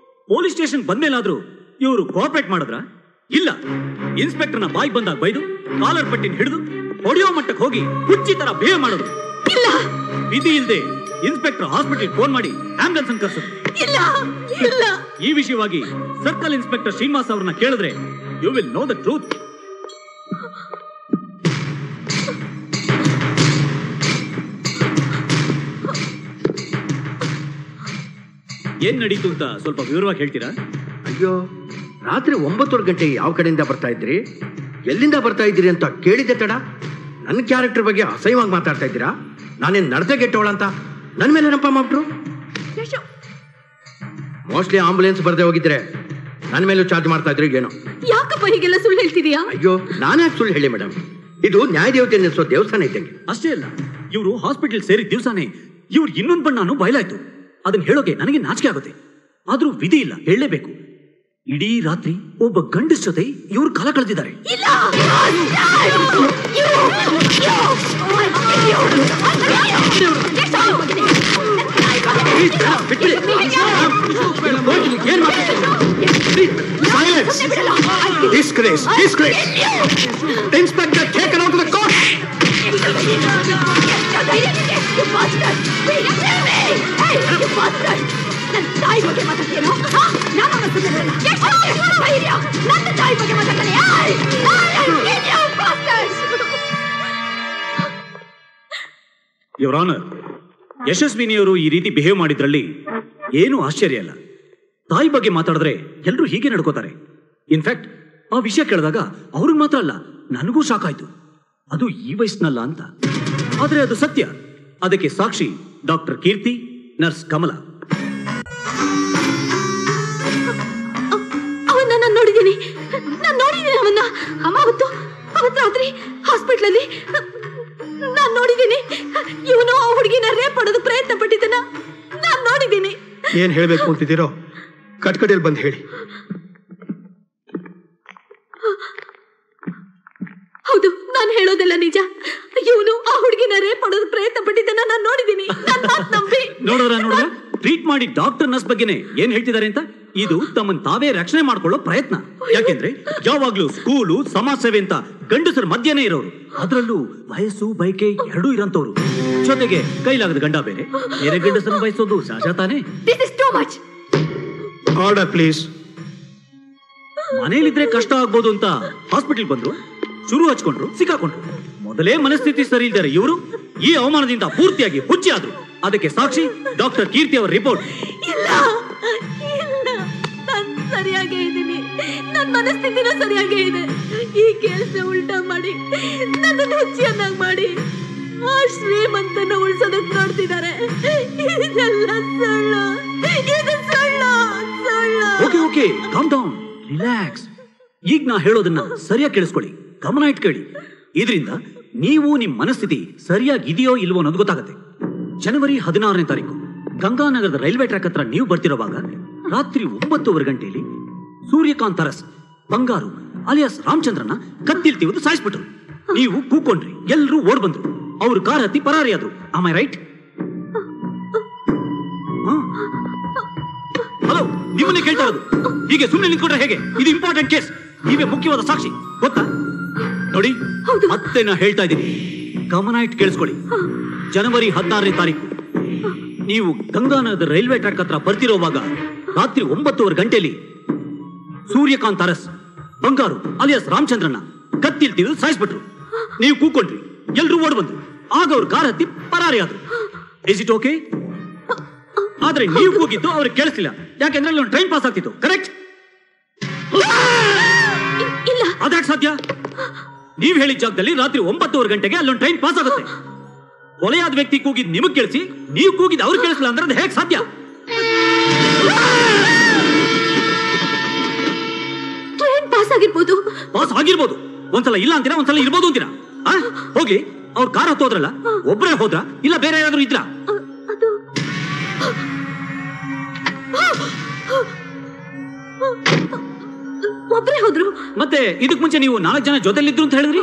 ಪೊಲೀಸ್ ಸ್ಟೇಷನ್ ಬಂದ್ಮೇಲಾದ್ರೂ ಇವರು ಕೋಆಪರೇಟ್ ಮಾಡಿದ್ರ? ಇಲ್ಲ. ಇನ್ಸ್ಪೆಕ್ಟರ್ನ ಬಾಯ್ ಬಂದಾಗ ಬೈದು ಕಾಲರ್ ಪಟ್ಟಿನ ಹಿಡಿದು ಹೊಡೆಯೋ ಮಟ್ಟಕ್ಕೆ ಹೋಗಿ ಹುಚ್ಚಿ ತರ ಬಿಹೇವ್ ಮಾಡೋದು. ವಿಧಿ ಇಲ್ಲದೆ ಇನ್ಸ್ಪೆಕ್ಟರ್ ಹಾಸ್ಪಿಟಲ್ ಫೋನ್ ಮಾಡಿ ಆಂಬುಲೆನ್ಸ್ ಅನ್ನು ಕರೆಸಿದ್ರು. ಈ ವಿಷಯವಾಗಿ ಸರ್ಕಲ್ ಇನ್ಸ್ಪೆಕ್ಟರ್ ಶ್ರೀನಿವಾಸ್ ಅವ್ರನ್ನ ಕೇಳಿದ್ರೆ you will know the truth. ಏನ್ ನಡೀತು ಅಂತ ಸ್ವಲ್ಪ ವಿವರವಾಗಿ ಹೇಳ್ತೀರಾ? ಅಯ್ಯೋ, ರಾತ್ರಿ 9 ಗಂಟೆ ಯಾವ ಕಡೆಯಿಂದ ಬರ್ತಾ ಇದ್ರಿ, ಎಲ್ಲಿಂದ ಬರ್ತಾ ಇದ್ದೀರಿ ಅಂತ ಕೇಳಿದ್ದೆ ತಡ. ನನ್ನ ಕ್ಯಾರೆಕ್ಟರ್ ಬಗ್ಗೆ ಅಸಹ್ಯವಾಗಿ ಮಾತಾಡ್ತಾ ಇದ್ದೀರಾ? ನಾನೇನು ನಡತೆ ಗೆಟ್ಟವಳ ಅಂತ ನನ್ನ ಮೇಲೆ ನೆನಪ ಮಾಡ್ಬಿಟ್ರು. ಮೋಸ್ಟ್ಲಿ ಆಂಬುಲೆನ್ಸ್ ಬರ್ದೇ ಹೋಗಿದ್ರೆ ನನ್ನ ಮೇಲೂ ಚಾರ್ಜ್ ಮಾಡ್ತಾ ಇದ್ರಿ ಏನೋ. ಯಾಕಪ್ಪ ಹೀಗೆಲ್ಲ ಸುಳ್ಳು ಹೇಳ್ತಿದೀಯಾ? ಅಯ್ಯೋ, ನಾನ್ಯಾಕೆ ಸುಳ್ಳು ಹೇಳಿ ಮೇಡಮ್? ಇದು ನ್ಯಾಯದೇವತೆ ನೆಲೆಸೋ ದೇವಸ್ಥಾನ ಇದ್ದಂಗೆ. ಅಷ್ಟೇ ಅಲ್ಲ, ಇವರು ಹಾಸ್ಪಿಟಲ್ ಸೇರಿದ ದಿವಸನೇ ಇವ್ರು ಇನ್ನೊಂದು ಬಣ್ಣನು ಬಯಲಾಯ್ತು. ಅದನ್ನ ಹೇಳೋಕೆ ನನಗೆ ನಾಚಿಕೆ ಆಗುತ್ತೆ. ಆದ್ರೂ ವಿಧಿ ಇಲ್ಲ, ಹೇಳಲೇಬೇಕು. ಇಡೀ ರಾತ್ರಿ ಒಬ್ಬ ಗಂಡಸ ಜೊತೆ ಇವ್ರು ಕಾಲ ಕಳೆದಿದ್ದಾರೆ. Disgrace! Disgrace! Inspector, take her out of the court! Your honour, ಯಶಸ್ವಿನಿಯವರು ಈ ರೀತಿ ಬಿಹೇವ್ ಮಾಡಿದ್ರಲ್ಲಿ ಏನು ಆಶ್ಚರ್ಯ ಇಲ್ಲ. ತಾಯಿ ಬಗ್ಗೆ ಮಾತಾಡಿದ್ರೆ ಎಲ್ಲರೂ ಹೀಗೆ ನಡ್ಕೋತಾರೆ. ಇನ್ಫ್ಯಾಕ್ಟ್ ಆ ವಿಷಯ ಕೇಳಿದಾಗ ಅವ್ರಿಗೆ ಮಾತ್ರ ಅಲ್ಲ, ನನಗೂ ಶಾಕ್ ಆಯ್ತು. ಅದು ಈ ವಯಸ್ಸಿನಲ್ಲ ಅಂತ. ಆದ್ರೆ ಅದು ಸತ್ಯ. ಅದಕ್ಕೆ ಸಾಕ್ಷಿ ಡಾಕ್ಟರ್ ಕೀರ್ತಿ, ನರ್ಸ್ ಕಮಲಾ. ಅವನ್ನ ನಾನು ನೋಡಿದ್ದೀನಿ ಅವನ್ನ. ಅವತ್ತು ರಾತ್ರಿ ಹಾಸ್ಪಿಟಲ್ ಅಲ್ಲಿ ನಾನು ನೋಡಿದ್ದೀನಿ. ಇವನು ಆ ಹುಡುಗಿನ ರೇಪ್ ಮಾಡೋದು ಪ್ರಯತ್ನ ಪಟ್ಟಿದ್ದನ್ನ ನಾನು ನೋಡಿದ್ದೀನಿ. ಏನ್ ಹೇಳ್ಬೇಕು ಅಂತಿದ್ದೀರೋ ಕಟ್ಕಡೆಯಲ್ಲಿ ಬಂದು ಹೇಳಿ. ಹೌದು, ನಾನು ಹೇಳೋದೆಲ್ಲ ನಿಜ. ಇವನು ಆ ಹುಡುಗಿನ ರೇಪ್ ಮಾಡೋದು ಪ್ರಯತ್ನ ಪಟ್ಟಿದ್ದನ್ನ ನಾನು ನೋಡಿದ್ದೀನಿ. ನೋಡಿದ್ರ ಟ್ರೀಟ್ ಮಾಡಿ ಡಾಕ್ಟರ್ ನರ್ಸ್ ಬಗ್ಗೆನೆ ಏನ್ ಹೇಳ್ತಿದ್ದಾರೆ ಅಂತ. ಇದು ತಮ್ಮನ್ ತಾವೇ ರಕ್ಷಣೆ ಮಾಡ್ಕೊಳ್ಳೋ ಪ್ರಯತ್ನ. ಯಾಕೆಂದ್ರೆ ಯಾವಾಗ್ಲೂ ಸ್ಕೂಲು, ಸಮಾಜ ಸೇವೆ ಅಂತ ಗಂಡಸರ ಮಧ್ಯನೇ ಇರೋರು. ಅದರಲ್ಲೂ ವಯಸ್ಸು ಬೈಕೆ ಎರಡೂ ಇರಂತವ್ರು. ಜೊತೆಗೆ ಕೈಲಾಗದ ಗಂಡ ಬೇರೆ ಗಂಡಸರನ್ನ ಬಯಸೋದು ಸಹಜ ತಾನೇ. Order please. ಮನೇಲಿದ್ರೆ ಕಷ್ಟ ಆಗ್ಬೋದು ಅಂತ ಹಾಸ್ಪಿಟಲ್ ಬಂದ್ರು, ಶುರು ಹಚ್ಕೊಂಡ್ರು, ಸಿಕ್ಕಾಕೊಂಡ್ರು. ಮೊದಲೇ ಮನಸ್ಥಿತಿ ಸರಿ ಇದ್ದಾರೆ ಇವರು. ಈ ಅವಮಾನದಿಂದ ಪೂರ್ತಿಯಾಗಿ ಹುಚ್ಚಿ ಆದ್ರು. ಅದಕ್ಕೆ ಸಾಕ್ಷಿ ಡಾಕ್ಟರ್ ಕೀರ್ತಿ ಅವರ ರಿಪೋರ್ಟ್. ನಾನು ಸರಿಯಾಗೇ ಇದ್ದೀನಿ, ನನ್ನ ಮನಸ್ಥಿತಿನೂ ಸರಿಯಾಗೇ ಇದೆ. ಈ ಕೆಲಸ ಉಲ್ಟಾ ಮಾಡಿ ನನ್ನನ್ನು ಹುಚ್ಚಿಯನ್ನಾಗಿ ಮಾಡಿ ಆ ಶ್ರೀಮಂತನ ಉಳಿಸೋದಕ್ಕೆ ನೋಡ್ತಿದ್ದಾರೆ. ಇದೆಲ್ಲ ಸುಳ್ಳು, ಇದು ಸುಳ್ಳು, ಸುಳ್ಳು. Okay, calm down, relax. ಈಗ ನಾ ಹೇಳೋದನ್ನ ಸರಿಯಾಗಿ ಕೇಳಿಸ್ಕೊಳ್ಳಿ, ಗಮನ ಇಟ್ಕೊಳ್ಳಿ. ಇದರಿಂದ ನೀವು ನಿಮ್ಮ ಮನಸ್ಥಿತಿ ಸರಿಯಾಗಿ ಇದೆಯೋ ಇಲ್ವೋ ಅನ್ನೋದು ಗೊತ್ತಾಗುತ್ತೆ. ಜನವರಿ 16ನೇ ತಾರೀಕು ಗಂಗಾನಗರದ ರೈಲ್ವೆ ಟ್ರ್ಯಾಕ್ ಹತ್ರ ನೀವು ಬರ್ತಿರೋವಾಗ ರಾತ್ರಿ 9:15 ಗಂಟೆಯಲ್ಲಿ ಸೂರ್ಯಕಾಂತ್ ಅರಸ್ ಬಂಗಾರು ಅಲಿಯಾಸ್ ರಾಮಚಂದ್ರನ ಕತ್ತಿಲ್ ತಿವಿದು ಸಾಯಿಸ್ಬಿಟ್ರು. ನೀವು ಕೂಕೊಂಡ್ರಿ, ಎಲ್ರೂ ಓಡ್ ಬಂದ್ರು. ಅವ್ರ ಕಾರ್ ಹತ್ತಿ ಪರಾರಿಯಾದ್ರು. Am I right? ಹಲೋ, ನಿಮ್ಮನ್ನೇ ಕೇಳ್ತಾ ಇರೋದು. ಹೀಗೆ ಸುಮ್ಮನೆ ನಿಂತ್ಕೊಂಡ್ರೆ ಹೇಗೆ? ಇದು ಇಂಪಾರ್ಟೆಂಟ್ ಕೇಸ್. ನೀವೇ ಮುಖ್ಯವಾದ ಸಾಕ್ಷಿ, ಗೊತ್ತಾ? ನೋಡಿ, ಮತ್ತೆ ನಾ ಹೇಳ್ತಾ ಇದ್ದೀನಿ, ಗಮನ ಇಟ್ಟು ಕೇಳಿಸ್ಕೊಳ್ಳಿ. ಜನವರಿ 16ನೇ ತಾರೀಕು ನೀವು ಗಂಗಾನಗರದ ರೈಲ್ವೆ ಟ್ರ್ಯಾಕ್ ಹತ್ರ ಬರ್ತಿರೋವಾಗ ರಾತ್ರಿ 9:15 ಗಂಟೆಯಲ್ಲಿ ಸೂರ್ಯಕಾಂತ್ ಅರಸ್ ಬಂಗಾರು ಅಲಿಯಾಸ್ ರಾಮಚಂದ್ರನ ಕತ್ತಿಲ್ ತಿವಿದು ಸಾಯಿಸ್ಬಿಟ್ರು. ನೀವು ಕೂಕೊಂಡ್ರಿ, ಎಲ್ರೂ ಓಡ್ ಬಂದ್ರು. ಆಗ ಅವ್ರ ಕಾರ್ ಹತ್ತಿ ಪರಾರಿ ಆದ್ರು. Is it okay? ಆದ್ರೆ ನೀವು ಕೂಗಿದ್ದು ಅವ್ರಿಗೆ ಕೇಳಿಸ್ಲಿಲ್ಲ, ಯಾಕೆಂದ್ರೆ ಅಲ್ಲಿ ಒಂದು ಟ್ರೈನ್ ಪಾಸ್ ಆಗ್ತಿತ್ತು. ಕರೆಕ್ಟ್? ಅದ್ಯಾಕೆ ಸಾಧ್ಯ? ನೀವ್ ಹೇಳಿದ ಜಾಗದಲ್ಲಿ ರಾತ್ರಿ 9:15 ಗಂಟೆಗೆ ಅಲ್ಲೊಂದು ಟ್ರೈನ್ ಪಾಸ್ ಆಗುತ್ತೆ. ಕೊಲೆಯಾದ ವ್ಯಕ್ತಿ ಕೂಗಿದ್ ನಿಮಗ್ ಕೇಳಿಸಿ, ನೀವು ಕೂಗಿದ್ ಅವ್ರು ಕೇಳಿಸಲ್ಲ ಅಂದ್ರೆ ಅದು ಹೇಗೆ ಸಾಧ್ಯ? ಟ್ರೈನ್ ಪಾಸ್ ಆಗಿರ್ಬೋದು. ಪಾಸ್ ಆಗಿರ್ಬೋದು. ಒಂದ್ಸಲ ಇಲ್ಲ ಅಂತೀರಾ, ಒಂದ್ಸಲ ಇರ್ಬೋದು ಅಂತೀರಾ? ಹೋಗಿ ಅವ್ರ ಕಾರ್ ಹತ್ತೋದ್ರಲ್ಲ, ಒಬ್ಬರೇ ಹೋದ್ರ ಇಲ್ಲ ಬೇರೆ ಯಾರಾದ್ರೂ ಇದ್ರ? ಒಬ್ಬರೇ ಹೋದ್ರು. ಮತ್ತೆ ಇದಕ್ ಮುಂಚೆ ನೀವು 4 ಜನ ಜೊತೆಲಿದ್ರು ಅಂತ ಹೇಳಿದ್ರಿ.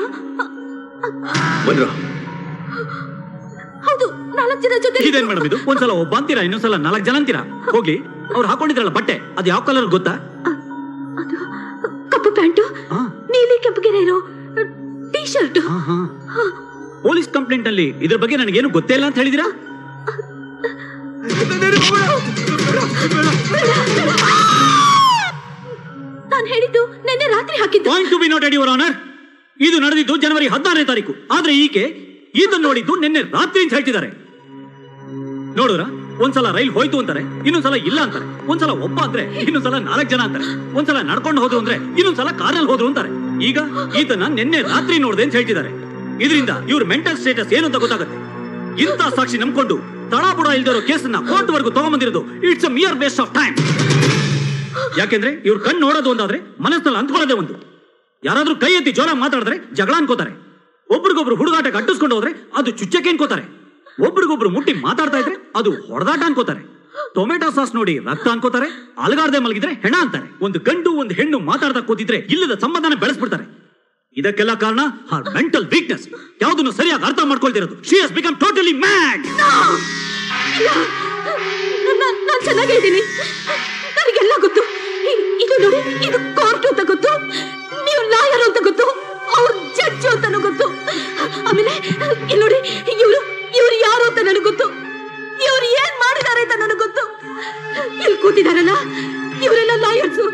ಹೌದು, 4 ಜನ ಜೊತೆ. ಇದೇನ್ ಮೇಡಮ್ ಇದು? ಒಂದ್ಸಲ ಒಬ್ಬ ಅಂತೀರಾ, ಇನ್ನೊಂದ್ಸಲ 4 ಜನ ಅಂತೀರಾ. ಹೋಗಿ ಅವ್ರು ಹಾಕೊಂಡಿದ್ರಲ್ಲ ಬಟ್ಟೆ, ಅದು ಯಾವ ಕಲರ್ ಗೊತ್ತಾ? ಕಪ್ಪು ಪ್ಯಾಂಟು, ನೀಲಿ ಕೆಂಪುಗೆರೆ ಇರೋ ಟೀ ಶರ್ಟ್. ಪೊಲೀಸ್ ಕಂಪ್ಲೇಂಟ್ ಅಲ್ಲಿ ಇದ್ರ ಬಗ್ಗೆ ನನಗೇನು ಗೊತ್ತೇ ಇಲ್ಲ ಅಂತ ಹೇಳಿದಿರಾ? ನಾನು ಹೇಳಿದ್ದು ನಿನ್ನೆ ರಾತ್ರಿ ಹಾಕಿದ್ದು. Point to be noted your honour. ಇದು ನಡೆದಿದ್ದು ಜನವರಿ 16ನೇ ತಾರೀಕು. ಆದ್ರೆ ಈಕೆ ಇದನ್ನು ನೋಡಿದ್ದು ನಿನ್ನೆ ರಾತ್ರಿ ಅಂತ ಹೇಳ್ತಿದ್ದಾರೆ. ನೋಡಿದ್ರ, ಒಂದ್ಸಲ ರೈಲ್ ಹೋಯ್ತು ಅಂತಾರೆ, ಇನ್ನೊಂದ್ಸಲ ಇಲ್ಲ ಅಂತಾರೆ. ಒಂದ್ಸಲ ಒಬ್ಬ ಅಂದ್ರೆ ಇನ್ನೊಂದ್ಸಲ 4 ಜನ ಅಂತಾರೆ. ಒಂದ್ಸಲ ನಡ್ಕೊಂಡು ಹೋದ್ರು ಅಂದ್ರೆ ಇನ್ನೊಂದ್ಸಲ ಕಾರಲ್ಲಿ ಹೋದ್ರು ಅಂತಾರೆ. ಈಗ ಈತನ ನಿನ್ನೆ ರಾತ್ರಿ ನೋಡಿದೆ ಅಂತ ಹೇಳ್ತಿದ್ದಾರೆ. ಇದರಿಂದ ಇವ್ರ ಮೆಂಟಲ್ ಸ್ಟೇಟಸ್ ಏನು ಅಂತ ಗೊತ್ತಾಗುತ್ತೆ. ಇಂಥ ಸಾಕ್ಷಿ ನಂಬ್ಕೊಂಡು ತಳಾಬುಡ ಇಲ್ದಿರೋ ಕೇಸನ್ನ ಕೋರ್ಟ್ ವರೆಗೂ ತಗೊಂಡ್ಬಂದಿರೋದು it's a mere waste of time. ಯಾಕೆಂದ್ರೆ ಇವ್ರ ಕಣ್ಣು ನೋಡೋದು ಒಂದಾದ್ರೆ ಮನಸ್ಸಲ್ಲಿ ಅಂದ್ಕೊಳ್ಳೋದೇ ಒಂದು. ಯಾರಾದ್ರೂ ಕೈ ಎತ್ತಿ ಜೋರ ಮಾತಾಡಿದ್ರೆ ಜಗಳ ಅನ್ಕೋತಾರೆ. ಒಬ್ರಿಗೊಬ್ರು ಹುಡುಗಾಟಕ್ಕೆ ಅಡ್ಡಿಸ್ಕೊಂಡು ಹೋದ್ರೆ ಅದು ಚುಚ್ಚಕ್ಕೆ ಅನ್ಕೋತಾರೆ. ಒಬ್ರಿಗೊಬ್ರು ಮುಟ್ಟಿ ಮಾತಾಡ್ತಾ ಇದ್ರೆ ಅದು ಹೊಡೆದಾಟ ಅನ್ಕೋತಾರೆ. ಟೊಮೆಟೊ ಸಾಸ್ ನೋಡಿ ರಕ್ತ ಅನ್ಕೋತಾರೆ. ಅಲಗಾರದೆ ಮಲಗಿದ್ರೆ ಹೆಣ ಅಂತಾರೆ. ಒಂದು ಗಂಡು ಒಂದು ಹೆಣ್ಣು ಮಾತಾಡ್ತಾ ಕೂತಿದ್ರೆ ಇಲ್ಲದ ಸಂಬಂಧನ ಬೆಳೆಸ್ಬಿಡ್ತಾರೆ. ಇದಕ್ಕೆಲ್ಲ ಕಾರಣ ಹರ್ ಮೆಂಟಲ್ ವೀಕ್ನೆಸ್. ಯಾವುದನ್ನು ಸರಿಯಾಗಿ ಅರ್ಥ ಮಾಡ್ಕೊಳ್ತಿರೋದು. She has become totally mad. ನಾನು ಚೆನ್ನಾಗಿದ್ದೀನಿ, ನನಗೆಲ್ಲ ಗೊತ್ತು. ಇದು ನೋಡಿ, ಇದು ಕೋರ್ಟ್ ಅಂತ ಗೊತ್ತು, ನೀವು ಲಾಯರ್ ಅಂತ ಗೊತ್ತು, ಅವ್ರ ಜಡ್ಜ್ ಅಂತಾನು ಗೊತ್ತು. ಆಮೇಲೆ ಇಲ್ಲಿ ನೋಡಿ, ಇವ್ರು ಯಾರು ಅಂತ ನನಗೆ ಗೊತ್ತು, ಇವ್ರು ಏನ್ ಮಾಡಿದ್ದಾರೆ ಅಂತ ನನಗೆ ಗೊತ್ತು. ಇಲ್ಲಿ ಕೂತಿದಾರಲ್ಲ, ಇವರೆಲ್ಲ ಲಾಯರ್ಸು.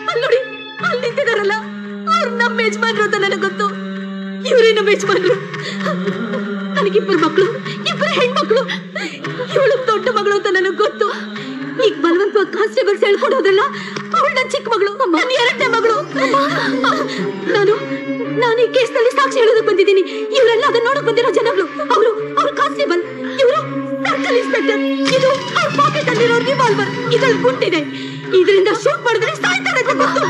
ಅಲ್ಲಿ ನೋಡಿ, ಅಲ್ಲಿ ನಿಂತಿದಾರಲ್ಲ, ಅವ್ರು ನಮ್ಮ ಯಜಮಾನ್ರು ಅಂತ ನನಗೆ ಗೊತ್ತು. ಇವರೇ ನಮ್ಮ ಯಜಮಾನ್ರು. ನನಗಿಬ್ಬರು ಮಕ್ಕಳು, 2 ಹೆಣ್ಮಕ್ಳು. ಇವಳು ದೊಡ್ಡ ಮಗಳು ಅಂತ ನನಗೆ ಗೊತ್ತು. ಈಗ ಬಲವಂತವಾಗಿ ಕಾನ್ಸ್ಟೇಬಲ್ಸ್ ಹೇಳ್ಕೊಂಡು ಹೋದ್ರಲ್ಲ, ಅವಳು ನನ್ನ ಚಿಕ್ಕ ಮಗಳು, ನನ್ನ 2ನೇ ಮಗಳು. ನಾನು ಈ ಕೇಸ್ನಲ್ಲಿ ಸಾಕ್ಷಿ ಹೇಳೋದಕ್ಕೆ ಬಂದಿದ್ದೀನಿ. ಇವರೆಲ್ಲ ಅದನ್ನ ನೋಡಕ್ ಬಂದಿರೋ ಜನಗಳು. ಅವರು ಕಾನ್ಸ್ಟೇಬಲ್, ಇವರು ಸರ್ಕಲ್ ಇನ್ಸ್ಪೆಕ್ಟರ್. ಇದು ಅವ್ರ ಪಾಕೆಟ್ ಅಲ್ಲಿರೋ ರಿವಾಲ್ವರ್. ಇದ್ರಲ್ಲಿ ಗುಂಡಿದೆ. ಇದರಿಂದ ಶೂಟ್ ಮಾಡಿದ್ರೆ ಸಾಯ್ತಾರೆ ಅಂತ ಗೊತ್ತು.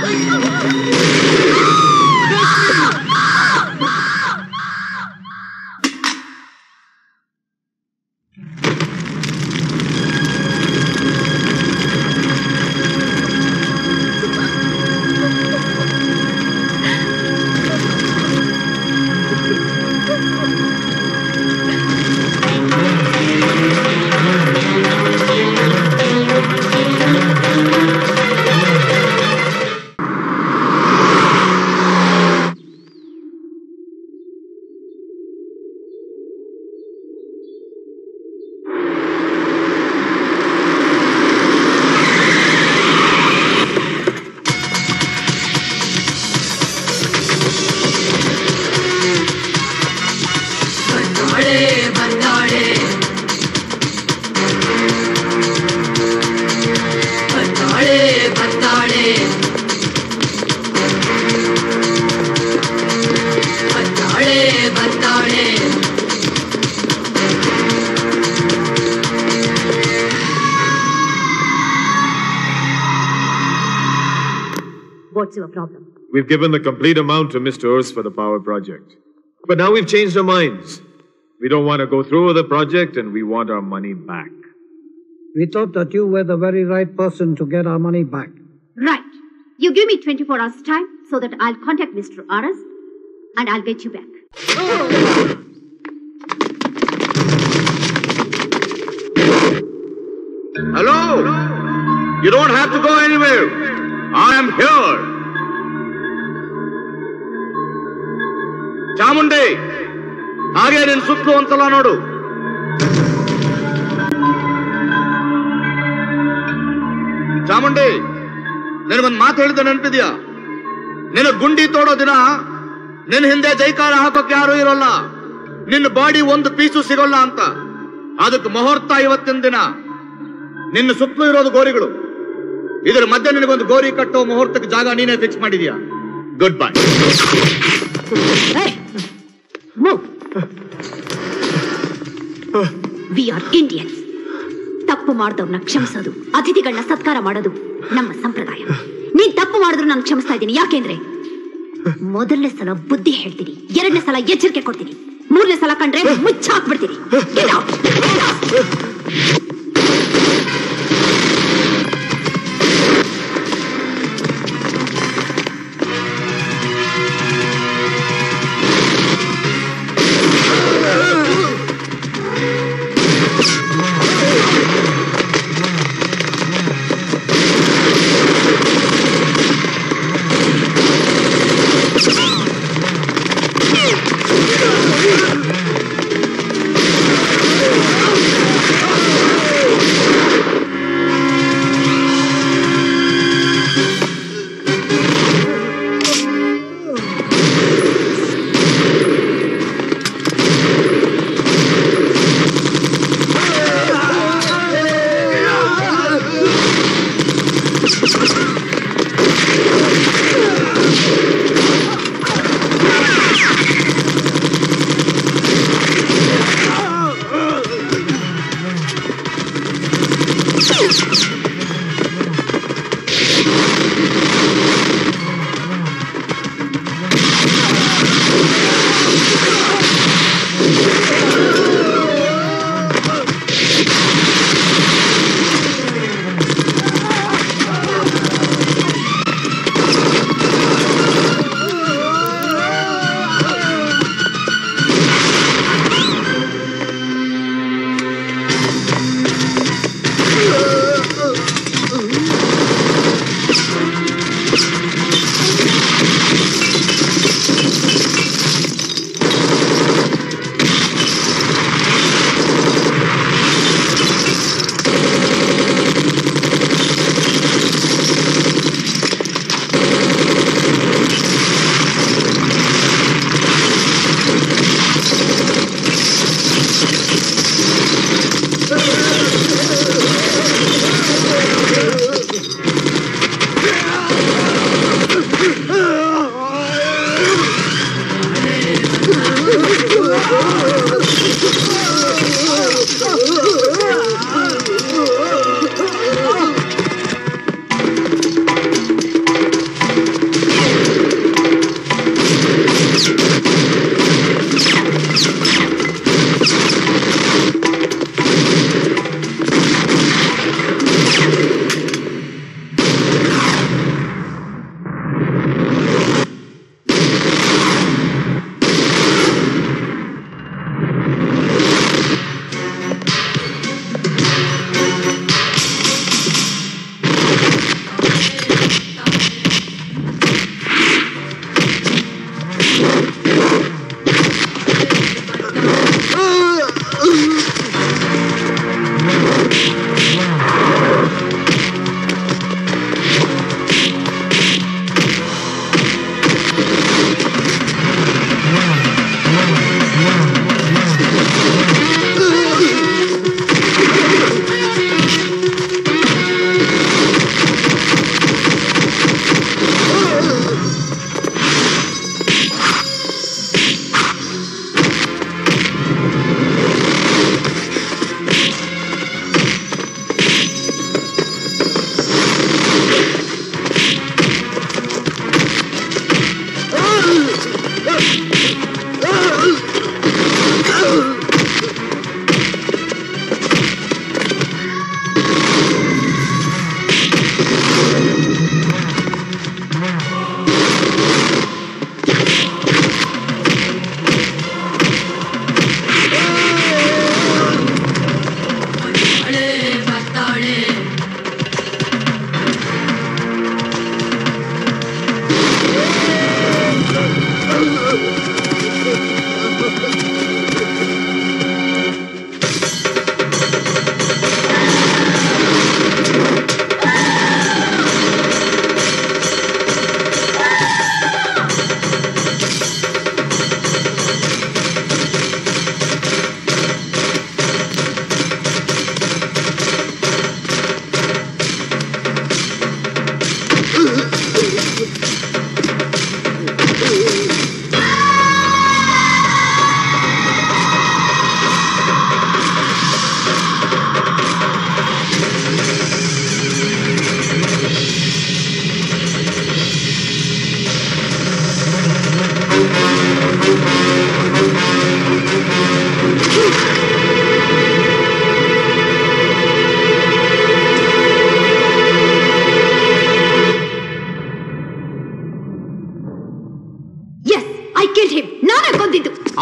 What's your problem? We've given the complete amount to Mr. Urs for the power project. But now we've changed our minds. We don't want to go through with the project and we want our money back. We thought that you were the very right person to get our money back. Right. You give me 24 hours time so that I'll contact Mr. Aras and I'll get you back. Hello? You don't have to go anywhere. I am here. Chamundi, ಹಾಗೆ ನಿನ್ ಸುತ್ತಲೂ ಒಂದ್ಸಲ ನೋಡು. ಚಾಮುಂಡಿ, ನಿನಗೊಂದು ಮಾತು ಹೇಳಿದ ನೆನಪಿದ್ಯಾ? ನಿನ್ನ ಗುಂಡಿ ತೋಡೋ ದಿನ ನಿನ್ನ ಹಿಂದೆ ಜೈಕಾರ ಹಾಕೋಕೆ ಯಾರು ಇರೋಲ್ಲ, ನಿನ್ನ ಬಾಡಿ ಒಂದು ಪೀಸು ಸಿಗೋಲ್ಲ ಅಂತ. ಅದಕ್ಕೆ ಮುಹೂರ್ತ ಇವತ್ತಿನ ದಿನ. ನಿನ್ನ ಸುತ್ತಲೂ ಇರೋದು ಗೋರಿಗಳು. ಇದರ ಮಧ್ಯೆ ನಿನಗೊಂದು ಗೋರಿ ಕಟ್ಟೋ ಮುಹೂರ್ತಕ್ಕೆ ಜಾಗ ನೀನೇ ಫಿಕ್ಸ್ ಮಾಡಿದ್ಯಾ. Good bye. We are Indians. ತಪ್ಪು ಮಾಡಿದವ್ರನ್ನ ಕ್ಷಮಿಸೋದು, ಅತಿಥಿಗಳನ್ನ ಸತ್ಕಾರ ಮಾಡೋದು ನಮ್ಮ ಸಂಪ್ರದಾಯ. ನೀನ್ ತಪ್ಪು ಮಾಡಿದ್ರು ನಾನು ಕ್ಷಮಿಸ್ತಾ ಇದ್ದೀನಿ. ಯಾಕೆಂದ್ರೆ ಮೊದಲನೇ ಸಲ ಬುದ್ಧಿ ಹೇಳ್ತೀನಿ, ಎರಡನೇ ಸಲ ಎಚ್ಚರಿಕೆ ಕೊಡ್ತೀನಿ, ಮೂರನೇ ಸಲ ಕಂಡ್ರೆ ಮುಚ್ಚಾಕ್ಬಿಡ್ತೀನಿ.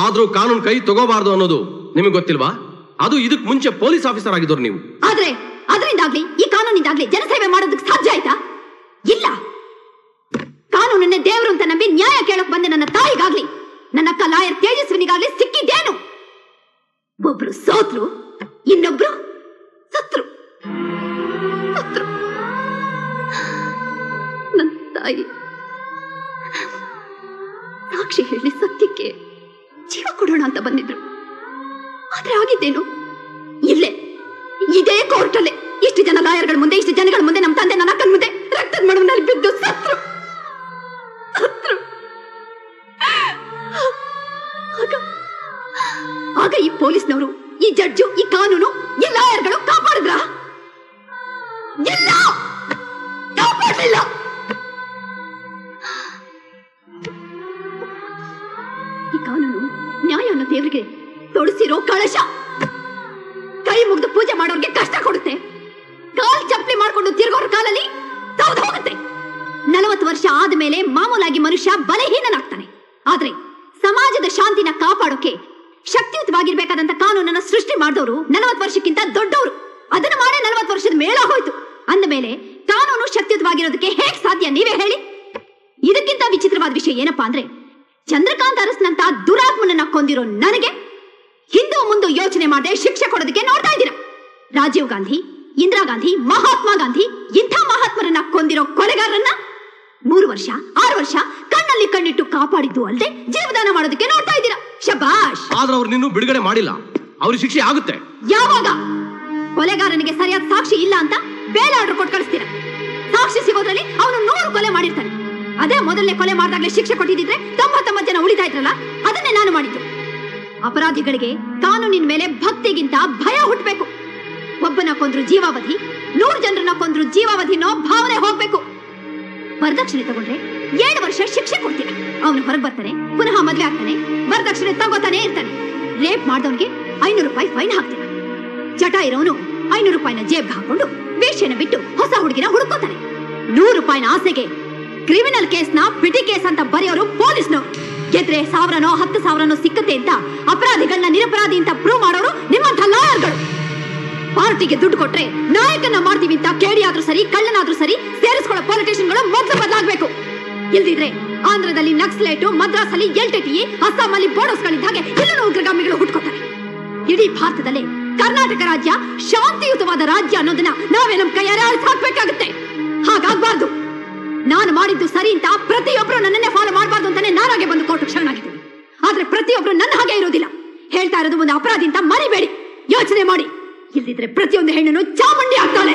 ಆದ್ರೂ ಕಾನೂನು ಕೈ ತಗೋಬಾರ್ದು ಅನ್ನೋದು ನಿಮಗೆ ಗೊತ್ತಿಲ್ವಾ? ಅದು ಇದಕ್ ಮುಂಚೆ ಪೊಲೀಸ್ ಆಫೀಸರ್ ಆಗಿದ್ದವ್ರು ನೀವು. ಆದ್ರೆ ಅದರಿಂದಾಗ್ಲಿ ಈ ಕಾನೂನಿಂದಾಗ್ಲಿ ಜನಸೇವೆ ಮಾಡೋದಕ್ಕೆ ಸಾಧ್ಯ ಆಯ್ತಾ? ಇಲ್ಲ. ಕಾನೂನನ್ನೇ ದೇವರು ಅಂತ ನಂಬಿ ನ್ಯಾಯ ಕೇಳಕ್ ಬಂದೆ ನನ್ನ ತಾಯಿಗಾಗ್ಲಿ ನನ್ನ ಅಕ್ಕ ಲಾಯರ್ ತೇಜಸ್ವಿನಿಗಾಗ್ಲಿ ಸಿಕ್ಕಿದ್ದೇನು? ಒಬ್ರು ಸೋತ್ರು, ಇನ್ನೊಬ್ರು ಸತ್ರು. ನನ್ನ ತಾಯಿ ಸಾಕ್ಷಿ ಹೇಳಿ ಸತ್ಯಕ್ಕೆ ಜೀವ ಕೊಡೋಣ ಅಂತ ಬಂದಿದ್ರು. ಆದ್ರೆ ಆಗಿದ್ದೇನು? ಇಲ್ಲೇ ಇದೇ ಕೋರ್ಟಲ್ಲೇ ಇಷ್ಟು ಜನ ಲಾಯರ್ಗಳ ಮುಂದೆ, ಇಷ್ಟು ಜನಗಳ ಮುಂದೆ, ನಮ್ಮ ತಂದೆ ನನ್ನ ಅಕ್ಕನ ಮುಂದೆ ರಕ್ತದ ಮಡುವಿನಲ್ಲಿ ಬಿದ್ದು ಸತ್ರು. ಆಗ ಈ ಪೊಲೀಸ್ನವರು, ಈ ಜಡ್ಜು, ಈ ಕಾನೂನು, ಈ ಲಾಯರ್ಗಳು ಕಾಪಾಡಿದ್ರ? ಇಲ್ಲ, ಕಾಪಾಡಲಿಲ್ಲ. ಈ ಕಾನೂನು ನ್ಯಾಯವನ್ನು ದೇವರಿಗೆ ತೊಡಸಿರೋ ಕಳಶ. ಕೈ ಮುಗ್ದು ಪೂಜೆ ಮಾಡೋರ್ಗೆ ಕಷ್ಟ ಕೊಡುತ್ತೆ. ಕಾಲ್ ಚಪ್ಪಲಿ ಮಾಡ್ಕೊಂಡು ತಿರುಗೋರ ಕಾಲಲ್ಲಿ ಸೌದು ಹೋಗುತ್ತೆ. 40 ವರ್ಷ ಆದ್ಮೇಲೆ ಮಾಮೂಲಾಗಿ ಮನುಷ್ಯ ಬಲಹೀನನಾಗ್ತಾನೆ. ಆದ್ರೆ ಸಮಾಜದ ಶಾಂತಿನ ಕಾಪಾಡೋಕೆ ಶಕ್ತಿಯುತವಾಗಿರ್ಬೇಕಾದಂತ ಕಾನೂನನ್ನ ಸೃಷ್ಟಿ ಮಾಡಿದವರು 40 ವರ್ಷಕ್ಕಿಂತ ದೊಡ್ಡವರು. ಅದನ್ನ ಮಾಡೇ 40 ವರ್ಷದ ಮೇಳ ಹೋಯ್ತು. ಅಂದ ಮೇಲೆ ಕಾನೂನು ಶಕ್ತಿಯುತವಾಗಿರೋದಕ್ಕೆ ಹೇಗ್ ಸಾಧ್ಯ? ನೀವೇ ಹೇಳಿ. ಇದಕ್ಕಿಂತ ವಿಚಿತ್ರವಾದ ವಿಷಯ ಏನಪ್ಪಾ ಅಂದ್ರೆ, ಚಂದ್ರಕಾಂತ್ ಅರಸ್ನಂತ ದುರಾತ್ಮನನ್ನ ಕೊಂದಿರೋ ನನಗೆ ಹಿಂದೂ ಮುಂದೆ ಯೋಚನೆ ಮಾಡದೆ ಶಿಕ್ಷೆ ಕೊಡೋದಕ್ಕೆ ನೋಡ್ತಾ ಇದ್ದೀರಾ. ರಾಜೀವ್ ಗಾಂಧಿ, ಇಂದಿರಾ ಗಾಂಧಿ, ಮಹಾತ್ಮ ಗಾಂಧಿ ಇಂಥ ಮಹಾತ್ಮರನ್ನ ಕೊಂದಿರೋ ಕೊಲೆಗಾರರನ್ನ 3 ವರ್ಷ 6 ವರ್ಷ ಕಣ್ಣಲ್ಲಿ ಕಣ್ಣಿಟ್ಟು ಕಾಪಾಡಿದ್ದು ಅಲ್ಲದೆ ಜೀವದಾನ ಮಾಡೋದಕ್ಕೆ ನೋಡ್ತಾ ಇದ್ದೀರಾ. ಶಬಾಷ್. ಆದ್ರೆ ಅವ್ರು ನಿನ್ನೂ ಬಿಡುಗಡೆ ಮಾಡಿಲ್ಲ. ಅವ್ರಿಗೆ ಶಿಕ್ಷೆ ಆಗುತ್ತೆ. ಯಾವಾಗ? ಕೊಲೆಗಾರನಿಗೆ ಸರಿಯಾದ ಸಾಕ್ಷಿ ಇಲ್ಲ ಅಂತ ಬೇಲ್ ಆರ್ಡರ್ ಕೊಟ್ಟು ಕಳಿಸ್ತೀರಾ. ಸಾಕ್ಷಿ ಸಿಗೋದ್ರಲ್ಲಿ ಅವನು 100 ಕೊಲೆ ಮಾಡಿರ್ತಾನೆ. ಅದೇ ಮೊದಲನೇ ಕೊಲೆ ಮಾಡಿದಾಗಲೇ ಶಿಕ್ಷೆ ಕೊಟ್ಟಿದ್ರೆ 99 ಜನ ಉಳಿತಾ ಇದ್ರಲ್ಲ, ಅದನ್ನೇ ನಾನು ಮಾಡಿದ್ದು. ಅಪರಾಧಿಗಳಿಗೆ ಕಾನೂನಿನ ಮೇಲೆ ಭಕ್ತಿಗಿಂತ ಭಯ ಹುಟ್ಟಬೇಕು. ಒಬ್ಬನ ಕೊಂದ್ರು ಜೀವಾವಧಿ, 100 ಜನರನ್ನ ಕೊಂದ್ರು ಜೀವಾವಧಿನೋ ಭಾವನೆ ಹೋಗ್ಬೇಕು. ವರದಕ್ಷಿಣೆ ತಗೊಂಡ್ರೆ 7 ವರ್ಷ ಶಿಕ್ಷೆ ಕೊಡ್ತೀರ. ಅವನು ಹೊರಗೆ ಬರ್ತಾನೆ, ಪುನಃ ಮದ್ವೆ ಆಗ್ತಾನೆ, ವರದಕ್ಷಿಣೆ ತಗೋತಾನೆ ಇರ್ತಾನೆ. ರೇಪ್ ಮಾಡಿದವನಿಗೆ 500 ರೂಪಾಯಿ ಫೈನ್ ಹಾಕ್ತೀರ. ಚಟ ಇರೋನು 500 ರೂಪಾಯಿನ ಜೇಬ್ಗೆ ಹಾಕೊಂಡು ವೇಶ್ಯನ ಬಿಟ್ಟು ಹೊಸ ಹುಡುಗಿನ ಹುಡುಕೋತಾನೆ. 100 ರೂಪಾಯಿನ ಆಸೆಗೆ ಕ್ರಿಮಿನಲ್ ಕೇಸ್ನ ಪಿಟಿ ಕೇಸ್ ಅಂತ ಬರೆಯೋರು ಪೊಲೀಸ್ನವರು. ಗೆದ್ರೆ 1000ನೋ 10,000ನೋ ಸಿಕ್ಕತ್ತೆ ಅಂತ ಅಪರಾಧಿಗಳನ್ನ ನಿರಪರಾಧಿ ಅಂತ ಪ್ರೂವ್ ಮಾಡೋರು ನಿಮ್ಮಂಥ ಲಾಯರ್ಗಳು. ಪಾರ್ಟಿಗೆ ದುಡ್ಡು ಕೊಟ್ರೆ ನಾಯಕನ ಮಾಡ್ತೀವಿ ಅಂತ ಕೇಳಿಯಾದ್ರೂ ಸರಿ, ಕಳ್ಳನಾದ್ರೂ ಸರಿ ಸೇರಿಸ್ಕೊಳ್ಳೋ ಪೊಲಿಟಿಷಿಯನ್ಗಳು ಮೊದಲು ಬದಲಾಗಬೇಕು. ಇಲ್ದಿದ್ರೆ ಆಂಧ್ರದಲ್ಲಿ ನಕ್ಸಲೇಟು, ಮದ್ರಾಸಲ್ಲಿ LTTE, ಅಸ್ಸಾಮಲ್ಲಿ ಬೋಡೋಸ್ಗಳಿದ್ದ ಹಾಗೆ ಇಲ್ಲೂ ಉಗ್ರಗಾಮಿಗಳು ಹುಟ್ಕೋತಾರೆ. ಇಡೀ ಭಾರತದಲ್ಲೇ ಕರ್ನಾಟಕ ರಾಜ್ಯ ಶಾಂತಿಯುತವಾದ ರಾಜ್ಯ ಅನ್ನೋದನ್ನ ನಾವೇ ನಮ್ಮ ಕೈಯಾರೆ ಅರ್ಥ ಹಾಕ್ಬೇಕಾಗುತ್ತೆ. ಹಾಗಾಗ್ಬಾರ್ದು. ನಾನು ಮಾಡಿದ್ದು ಸರಿ ಅಂತ ಪ್ರತಿಯೊಬ್ರು ನನ್ನನ್ನೇ ಫಾಲೋ ಮಾಡಬಾರ್ದು ಅಂತಾನೆ ನಾನಾಗೆ ಬಂದು ಕೋರ್ಟ್ ಶರಣಾಗಿದ್ದೀನಿ. ಆದ್ರೆ ಪ್ರತಿಯೊಬ್ರು ನನ್ನ ಹಾಗೆ ಇರೋದಿಲ್ಲ. ಹೇಳ್ತಾ ಇರೋದು ಒಂದು ಅಪರಾಧಿ ಅಂತ ಮರಿಬೇಡಿ. ಯೋಚನೆ ಮಾಡಿ. ಇಲ್ದಿದ್ರೆ ಪ್ರತಿಯೊಂದು ಹೆಣ್ಣನ್ನು ಚಾಮುಂಡಿ ಆಗ್ತಾಳೆ.